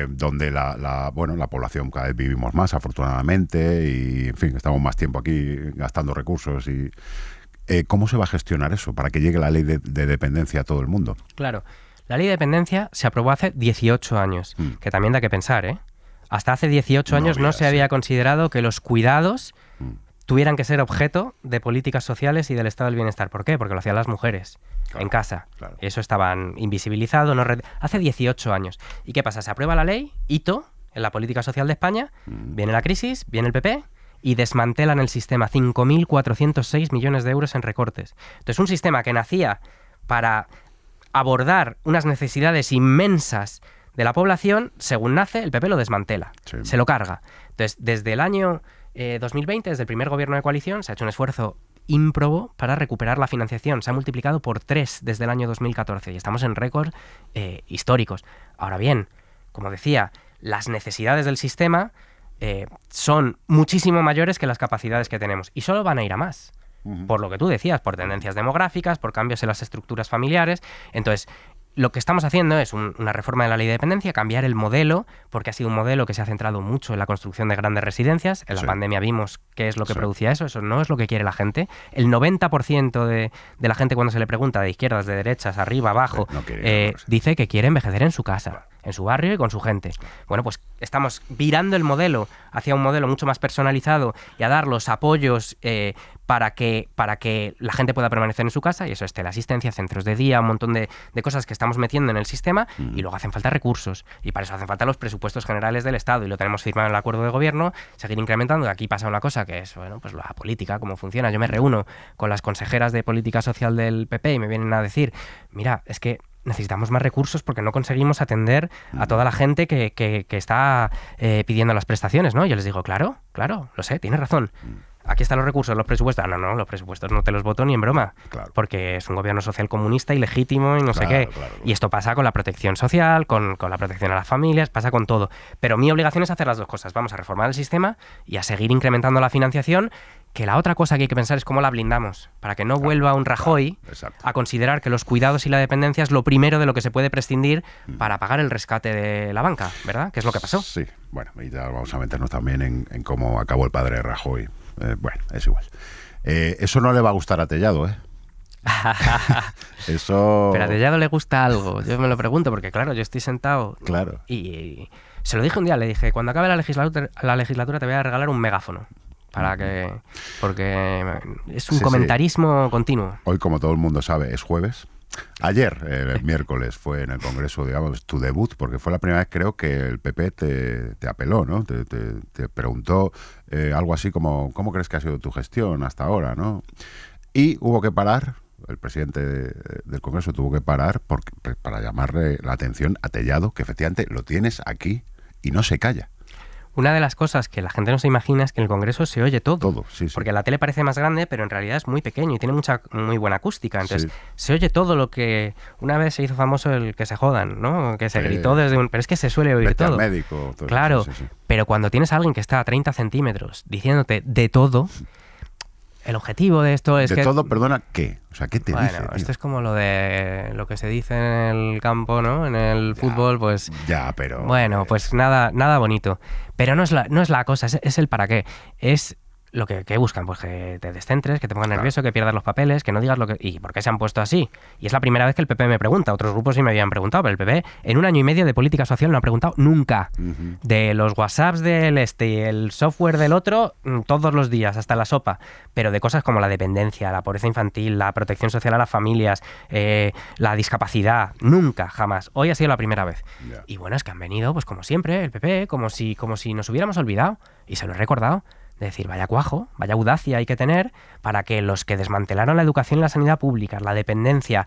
donde la población cada vez vivimos más, afortunadamente, y en fin, estamos más tiempo aquí gastando recursos. Y ¿cómo se va a gestionar eso para que llegue la ley de dependencia a todo el mundo? Claro, la ley de dependencia se aprobó hace 18 años, que también da que pensar, ¿eh? Hasta hace 18 años no se había considerado que los cuidados tuvieran que ser objeto de políticas sociales y del estado del bienestar. ¿Por qué? Porque lo hacían las mujeres en casa. Claro. Eso estaban invisibilizado. Hace 18 años. ¿Y qué pasa? Se aprueba la ley, hito, en la política social de España, viene la crisis, viene el PP y desmantelan el sistema. 5.406 millones de euros en recortes. Entonces, un sistema que nacía para abordar unas necesidades inmensas de la población, según nace, el PP lo desmantela, se lo carga. Entonces, desde el año 2020, desde el primer gobierno de coalición, se ha hecho un esfuerzo ímprobo para recuperar la financiación. Se ha multiplicado por 3 desde el año 2014 y estamos en récords históricos. Ahora bien, como decía, las necesidades del sistema son muchísimo mayores que las capacidades que tenemos y solo van a ir a más. Por lo que tú decías, por tendencias demográficas, por cambios en las estructuras familiares. Entonces, lo que estamos haciendo es una reforma de la ley de dependencia, cambiar el modelo, porque ha sido un modelo que se ha centrado mucho en la construcción de grandes residencias. En la pandemia vimos qué es lo que producía eso no es lo que quiere la gente. El 90% de la gente cuando se le pregunta de izquierdas, de derechas, arriba, abajo, dice que quiere envejecer en su casa, en su barrio y con su gente. Bueno, pues estamos virando el modelo hacia un modelo mucho más personalizado y a dar los apoyos para que la gente pueda permanecer en su casa, y eso es teleasistencia, centros de día, un montón de cosas que estamos metiendo en el sistema, y luego hacen falta recursos, y para eso hacen falta los presupuestos generales del Estado, y lo tenemos firmado en el acuerdo de gobierno, seguir incrementando. Aquí pasa una cosa que es, bueno, pues la política, cómo funciona. Yo me reúno con las consejeras de política social del PP y me vienen a decir, mira, es que necesitamos más recursos porque no conseguimos atender a toda la gente que está pidiendo las prestaciones, ¿no? Yo les digo, claro, lo sé, tienes razón. Aquí están los recursos, los presupuestos. No, los presupuestos no te los voto ni en broma. Claro. Porque es un gobierno social comunista ilegítimo y no sé qué. Claro. Y esto pasa con la protección social, con la protección a las familias, pasa con todo. Pero mi obligación es hacer las dos cosas. Vamos a reformar el sistema y a seguir incrementando la financiación, que la otra cosa que hay que pensar es cómo la blindamos, para que no vuelva un Rajoy a considerar que los cuidados y la dependencia es lo primero de lo que se puede prescindir para pagar el rescate de la banca, ¿verdad? Que es lo que pasó. Sí, bueno, y ya vamos a meternos también en cómo acabó el padre de Rajoy. Bueno, es igual. Eso no le va a gustar a Tellado, ¿eh? Eso... Pero a Tellado le gusta algo. Yo me lo pregunto porque, claro, yo estoy sentado y se lo dije un día, le dije, cuando acabe la legislatura te voy a regalar un megáfono. Porque es un comentarismo continuo. Hoy, como todo el mundo sabe, es jueves. Ayer, el miércoles, fue en el Congreso, digamos, tu debut, porque fue la primera vez, creo, que el PP te apeló, ¿no? Te preguntó algo así como, ¿cómo crees que ha sido tu gestión hasta ahora, no? Y hubo que parar, el presidente del Congreso tuvo que parar para llamarle la atención a Tellado, que efectivamente lo tienes aquí y no se calla. Una de las cosas que la gente no se imagina es que en el Congreso se oye todo. Todo, sí. Porque la tele parece más grande, pero en realidad es muy pequeño y tiene muy buena acústica. Entonces, se oye todo lo que... Una vez se hizo famoso el que se jodan, ¿no? Que se gritó desde un... Pero es que se suele oír todo. Médico, todo. Claro, sí. Pero cuando tienes a alguien que está a 30 centímetros diciéndote de todo... El objetivo de esto es de todo, perdona, ¿qué? O sea, ¿qué te dice, tío? Esto es como lo que se dice en el campo, ¿no? En el fútbol, pues... Ya, pero... Bueno, pues nada bonito. Pero no es la cosa, es el para qué. Es ¿qué buscan? Pues que te descentres, que te pongan Claro. nervioso, que pierdas los papeles, que no digas lo que... ¿Y por qué se han puesto así? Y es la primera vez que el PP me pregunta. Otros grupos sí me habían preguntado, pero el PP en un año y medio de política social no ha preguntado nunca. Ujú. De los WhatsApps del este y el software del otro, todos los días, hasta la sopa. Pero de cosas como la dependencia, la pobreza infantil, la protección social a las familias, la discapacidad, nunca, jamás. Hoy ha sido la primera vez. Ya. Y bueno, es que han venido, pues como siempre, el PP, como si nos hubiéramos olvidado. Y se lo he recordado. De decir, vaya cuajo, vaya audacia hay que tener para que los que desmantelaron la educación y la sanidad pública, la dependencia,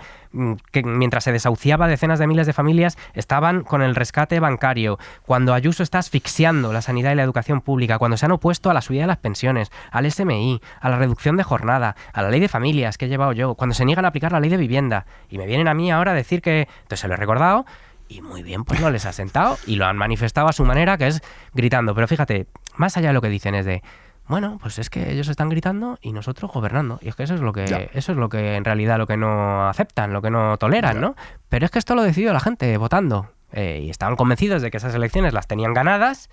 que mientras se desahuciaba decenas de miles de familias, estaban con el rescate bancario, cuando Ayuso está asfixiando la sanidad y la educación pública, cuando se han opuesto a la subida de las pensiones, al SMI, a la reducción de jornada, a la ley de familias que he llevado yo, cuando se niegan a aplicar la ley de vivienda, y me vienen a mí ahora a decir que... Entonces se lo he recordado. Y muy bien, pues no les ha sentado y lo han manifestado a su manera, que es gritando. Pero fíjate, más allá de lo que dicen es de, bueno, pues es que ellos están gritando y nosotros gobernando. Y es que eso es lo Ya. que en realidad lo que no aceptan, lo que no toleran, Ya. ¿no? Pero es que esto lo decidió la gente votando. Y estaban convencidos de que esas elecciones las tenían ganadas.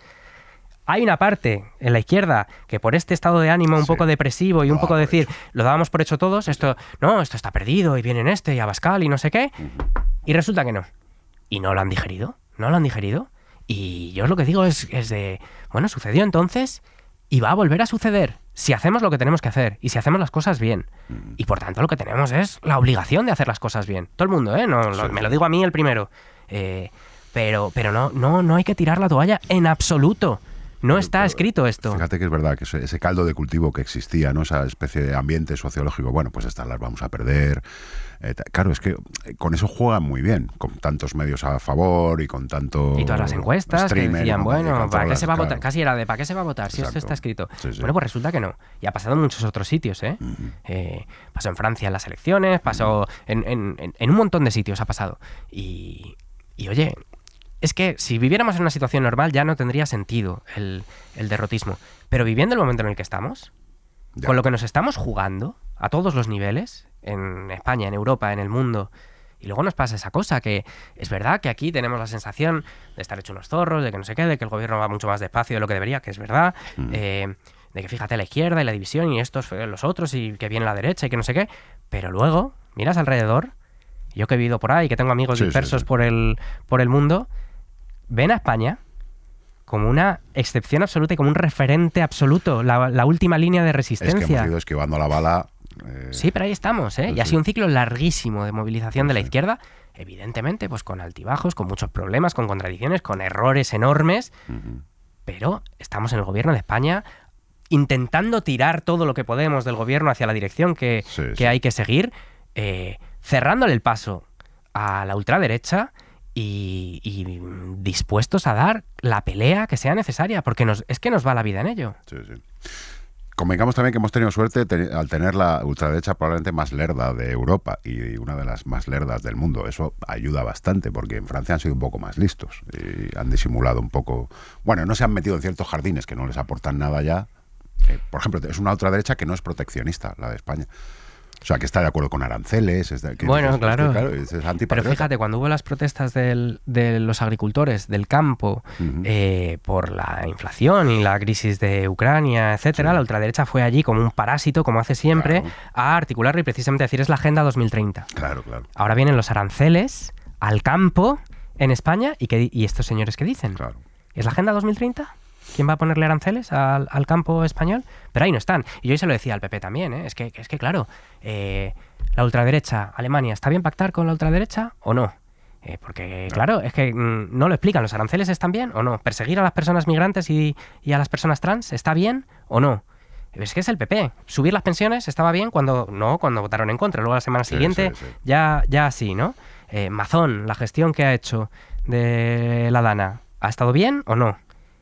Hay una parte en la izquierda que por este estado de ánimo un Sí. poco depresivo y Lo un poco daba por decir, lo dábamos por hecho todos, esto está perdido y vienen y Abascal y no sé qué. Y resulta que no. Y no lo han digerido. No lo han digerido. Y yo lo que digo es de, bueno, sucedió entonces y va a volver a suceder si hacemos lo que tenemos que hacer y si hacemos las cosas bien. Y por tanto lo que tenemos es la obligación de hacer las cosas bien. Todo el mundo, ¿eh? No, Sí, me sí. lo digo a mí el primero. Pero no hay que tirar la toalla en absoluto. No está Pero, escrito esto. Fíjate que es verdad que ese caldo de cultivo que existía, ¿no? Esa especie de ambiente sociológico, bueno, pues estas las vamos a perder. Claro, es que con eso juegan muy bien, con tantos medios a favor y con tanto Y todas las encuestas que streamer, decían, y bueno, con ¿para todas qué las- se va a votar? claro. Casi era de ¿para qué se va a votar si esto Exacto. está escrito? Sí, sí. Bueno, pues resulta que no. Y ha pasado en muchos otros sitios, ¿eh? Pasó en Francia en las elecciones, pasó en un montón de sitios ha pasado. Y oye, es que si viviéramos en una situación normal ya no tendría sentido el derrotismo. Pero viviendo el momento en el que estamos, Ya. con lo que nos estamos jugando a todos los niveles, en España, en Europa, en el mundo, y luego nos pasa esa cosa que es verdad que aquí tenemos la sensación de estar hechos unos zorros, de que no se quede, que el gobierno va mucho más despacio de lo que debería, que es verdad, de que fíjate la izquierda y la división y estos los otros y que viene la derecha y que no sé qué, pero luego miras alrededor, yo que he vivido por ahí, que tengo amigos Sí, sí, dispersos sí. por el mundo, ven a España como una excepción absoluta y como un referente absoluto, la última línea de Es que resistencia. hemos ido esquivando la bala. Sí, pero ahí estamos, ¿eh? Sí, Y ha sí. sido un ciclo larguísimo de movilización de la Sí. izquierda, evidentemente, pues con altibajos, con muchos problemas, con contradicciones, con errores enormes, pero estamos en el gobierno de España intentando tirar todo lo que podemos del gobierno hacia la dirección que Sí. hay que seguir, cerrándole el paso a la ultraderecha y dispuestos a dar la pelea que sea necesaria, porque es que nos va la vida en ello. Sí, sí. Convengamos también que hemos tenido suerte al tener la ultraderecha probablemente más lerda de Europa y una de las más lerdas del mundo. Eso ayuda bastante porque en Francia han sido un poco más listos y han disimulado un poco. Bueno, no se han metido en ciertos jardines que no les aportan nada ya. Por ejemplo, es una ultraderecha que no es proteccionista, la de España. O sea, que está de acuerdo con aranceles. Bueno, claro. Es Pero antipatriota. fíjate, cuando hubo las protestas de los agricultores del campo por la inflación y la crisis de Ucrania, etcétera, Sí. la ultraderecha fue allí como un parásito, como hace siempre, Claro. a articularlo y precisamente decir es la Agenda 2030. Claro, claro. Ahora vienen los aranceles al campo en España y estos señores ¿qué dicen? Claro. ¿Es la Agenda 2030? ¿Quién va a ponerle aranceles al campo español? Pero ahí no están. Y yo se lo decía al PP también, ¿eh? Es que claro, la ultraderecha, Alemania, ¿está bien pactar con la ultraderecha o no? Porque, claro, es que no lo explican. ¿Los aranceles están bien o no? ¿Perseguir a las personas migrantes y a las personas trans está bien o no? Es que es el PP. Subir las pensiones estaba bien cuando votaron en contra. Luego la semana Sí, siguiente sí, sí. ya sí, ¿no? Mazón, la gestión que ha hecho de la Dana, ¿ha estado bien o no?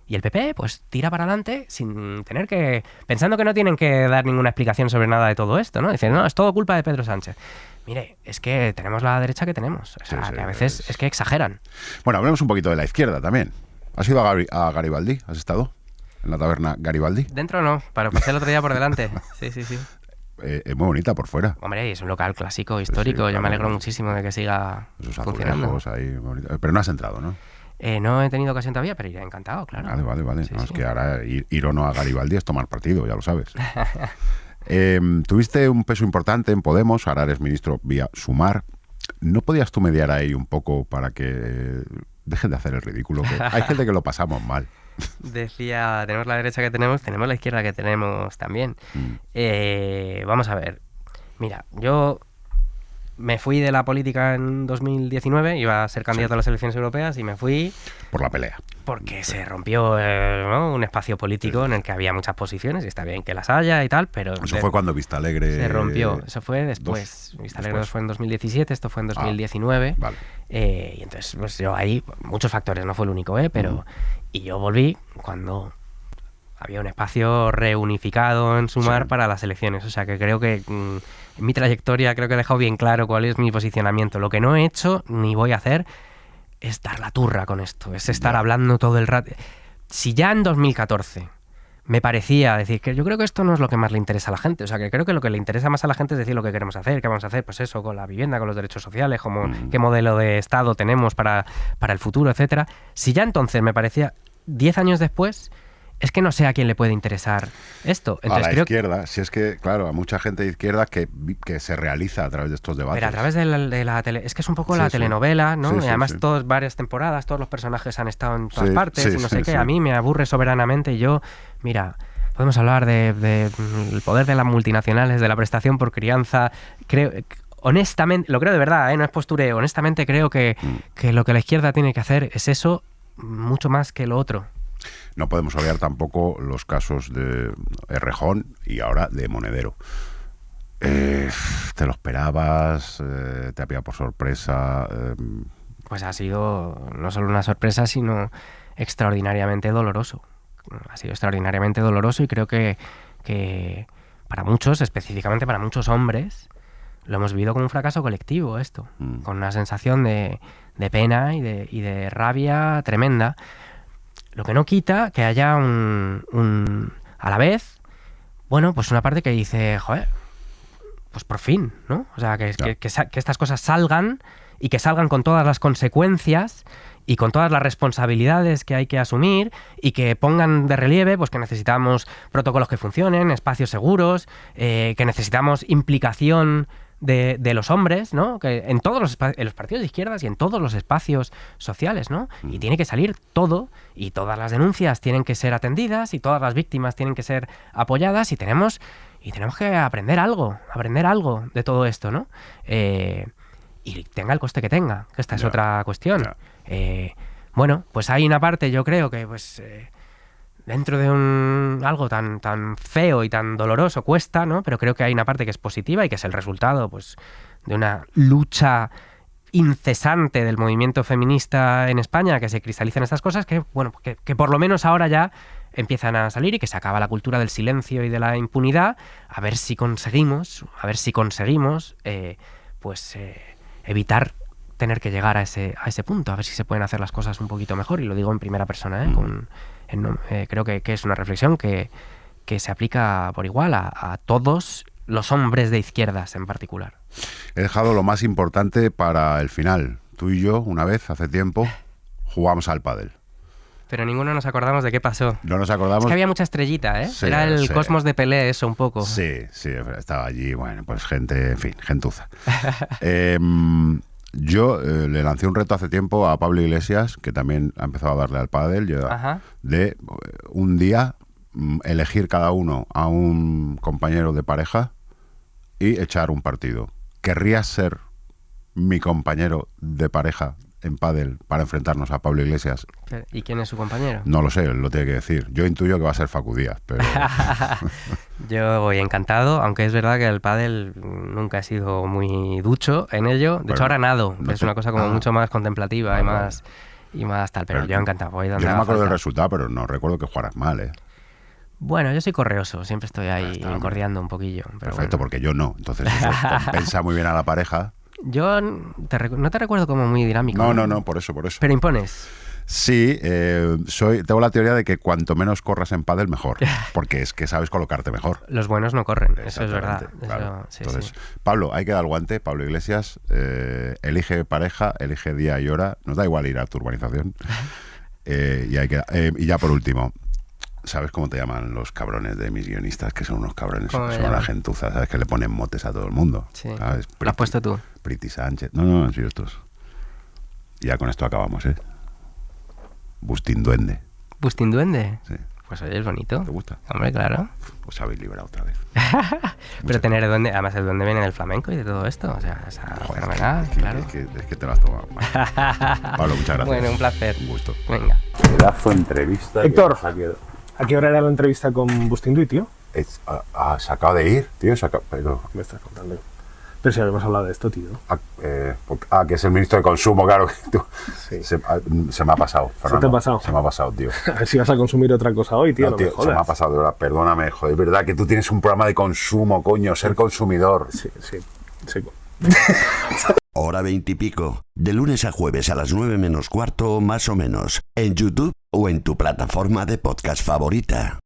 Y el PP, pues, tira para adelante sin tener que... Pensando que no tienen que dar ninguna explicación sobre nada de todo esto, ¿no? Dicen, no, es todo culpa de Pedro Sánchez. Mire, es que tenemos la derecha que tenemos. O sea, Sí, sí, que a veces es que exageran. Bueno, hablemos un poquito de la izquierda también. ¿Has ido a Garibaldi? ¿Has estado en la taberna Garibaldi? Dentro no, pero pasé el otro día por delante. Sí. Es muy bonita por fuera. Hombre, es un local clásico, histórico. Sí, Yo me claro. alegro muchísimo de que siga Esos funcionando. azulejos ahí, muy bonito. Pero no has entrado, ¿no? No he tenido ocasión todavía, pero iré encantado, claro. Vale. Sí, No, sí. es que ahora ir o no a Garibaldi es tomar partido, ya lo sabes. Tuviste un peso importante en Podemos, ahora eres ministro vía Sumar. ¿No podías tú mediar ahí un poco para que dejen de hacer el ridículo? Que hay gente que lo pasamos mal. Decía, tenemos la derecha que tenemos la izquierda que tenemos también. Vamos a ver. Mira, yo me fui de la política en 2019, iba a ser candidato a las elecciones europeas y me fui Por la pelea. porque se rompió ¿no? un espacio político en el que había muchas posiciones y está bien que las haya y tal, pero... Eso fue cuando Vistalegre... Se rompió, eso fue después. Vistalegre 2 fue en 2017, esto fue en 2019. Vale. Y entonces, pues yo ahí, muchos factores, no fue el único, pero... Y yo volví cuando había un espacio reunificado en Sumar para las elecciones. O sea que creo que en mi trayectoria creo que he dejado bien claro cuál es mi posicionamiento. Lo que no he hecho ni voy a hacer es dar la turra con esto, es estar hablando todo el rato. Si ya en 2014 me parecía decir que yo creo que esto no es lo que más le interesa a la gente, o sea que creo que lo que le interesa más a la gente es decir lo que queremos hacer, qué vamos a hacer, pues eso, con la vivienda, con los derechos sociales, como qué modelo de Estado tenemos para el futuro, etcétera. Si ya entonces me parecía, 10 años después, es que no sé a quién le puede interesar esto. Entonces, a la izquierda, si es que, claro, a mucha gente de izquierda que se realiza a través de estos debates. Pero a través de la tele, es que es un poco la telenovela, ¿no? Sí, y además sí. varias temporadas, todos los personajes han estado en todas partes y no sé qué. Sí. A mí me aburre soberanamente y yo, mira, podemos hablar de el poder de las multinacionales, de la prestación por crianza. Creo, honestamente, lo creo de verdad, no es postureo, honestamente creo que lo que la izquierda tiene que hacer es eso mucho más que lo otro. No podemos olvidar tampoco los casos de Errejón y ahora de Monedero. ¿Te lo esperabas? ¿Te había por sorpresa? Pues ha sido no solo una sorpresa, sino extraordinariamente doloroso. Ha sido extraordinariamente doloroso y creo que para muchos, específicamente para muchos hombres, lo hemos vivido como un fracaso colectivo esto, con una sensación de pena y de rabia tremenda. Lo que no quita que haya a la vez, bueno, pues una parte que dice, joder, pues por fin, ¿no? O sea, que estas cosas salgan y que salgan con todas las consecuencias y con todas las responsabilidades que hay que asumir y que pongan de relieve pues que necesitamos protocolos que funcionen, espacios seguros, que necesitamos implicación de los hombres, ¿no? Que en todos en los partidos de izquierdas y en todos los espacios sociales, ¿no? Y tiene que salir todo y todas las denuncias tienen que ser atendidas y todas las víctimas tienen que ser apoyadas y tenemos que aprender algo de todo esto, ¿no? Y tenga el coste que tenga, que esta es otra cuestión. Bueno, pues hay una parte, yo creo que pues dentro de algo tan feo y tan doloroso cuesta, ¿no? Pero creo que hay una parte que es positiva y que es el resultado pues de una lucha incesante del movimiento feminista en España, que se cristalizan estas cosas, que bueno, que por lo menos ahora ya empiezan a salir y que se acaba la cultura del silencio y de la impunidad, a ver si conseguimos evitar tener que llegar a ese punto, a ver si se pueden hacer las cosas un poquito mejor, y lo digo en primera persona, creo que es una reflexión que se aplica por igual a todos los hombres de izquierdas en particular. He dejado lo más importante para el final. Tú y yo, una vez, hace tiempo, jugamos al pádel. Pero ninguno nos acordamos de qué pasó. No nos acordamos. Es que había mucha estrellita, ¿eh? Sí, era el Cosmos de Pelé, eso un poco. Sí, estaba allí, bueno, pues gente, en fin, gentuza. Yo le lancé un reto hace tiempo a Pablo Iglesias, que también ha empezado a darle al pádel, de un día elegir cada uno a un compañero de pareja y echar un partido. ¿Querrías ser mi compañero de pareja en pádel para enfrentarnos a Pablo Iglesias? ¿Y quién es su compañero? No lo sé, él lo tiene que decir. Yo intuyo que va a ser Facu Díaz, pero... Yo voy encantado, aunque es verdad que el pádel nunca he sido muy ducho en ello. De hecho, ahora nado, es una cosa como mucho más contemplativa y más tal, pero yo encantado. Voy donde yo no me acuerdo del falta. resultado, pero no recuerdo que jugaras mal, ¿eh? Bueno, yo soy correoso, siempre estoy ahí encordeando un poquillo. Pero perfecto, bueno. porque yo no. Entonces eso compensa muy bien a la pareja. Yo no te recuerdo como muy dinámico. No, por eso. Pero impones. Sí, tengo la teoría de que cuanto menos corras en pádel, mejor. Porque es que sabes colocarte mejor. Los buenos no corren, eso es verdad. Claro. Eso, Entonces, sí. Pablo, hay que dar el guante. Pablo Iglesias, elige pareja, elige día y hora. Nos da igual ir a tu urbanización. Y ya por último, ¿sabes cómo te llaman los cabrones de mis guionistas? Que son unos cabrones, son una gentuza, ¿sabes? Que le ponen motes a todo el mundo. Sí. ¿Sabes? Lo has puesto tú. Priti Sánchez. No, han sido estos. Y ya con esto acabamos, ¿eh? Bustín Duende. ¿Bustín Duende? Sí. Pues oye, es bonito. ¿Te gusta? Hombre, claro. Pues habéis librado otra vez. Pero tener duende, además el duende viene del flamenco y de todo esto. O sea, fenomenal, claro. Es que te lo has tomado. Vale. Pablo, muchas gracias. Bueno, un placer. Un gusto. Venga. Pedazo de entrevista. Héctor, ¿a qué hora era la entrevista con Bustín Dui, tío? Se acaba de ir, tío. Pero... ¿Qué me estás contando? Pero si habíamos hablado de esto, tío. Que es el ministro de Consumo, claro. Sí. Se me ha pasado, Fernando. ¿Se te ha pasado? Se me ha pasado, tío. A ver si vas a consumir otra cosa hoy, tío. No, No tío, me se jodas. me ha pasado, de verdad. Perdóname, joder. Es verdad que tú tienes un programa de consumo, coño. Ser consumidor. Sí. Hora 20 y pico. De lunes a jueves a las 9 menos cuarto, más o menos. En YouTube o en tu plataforma de podcast favorita.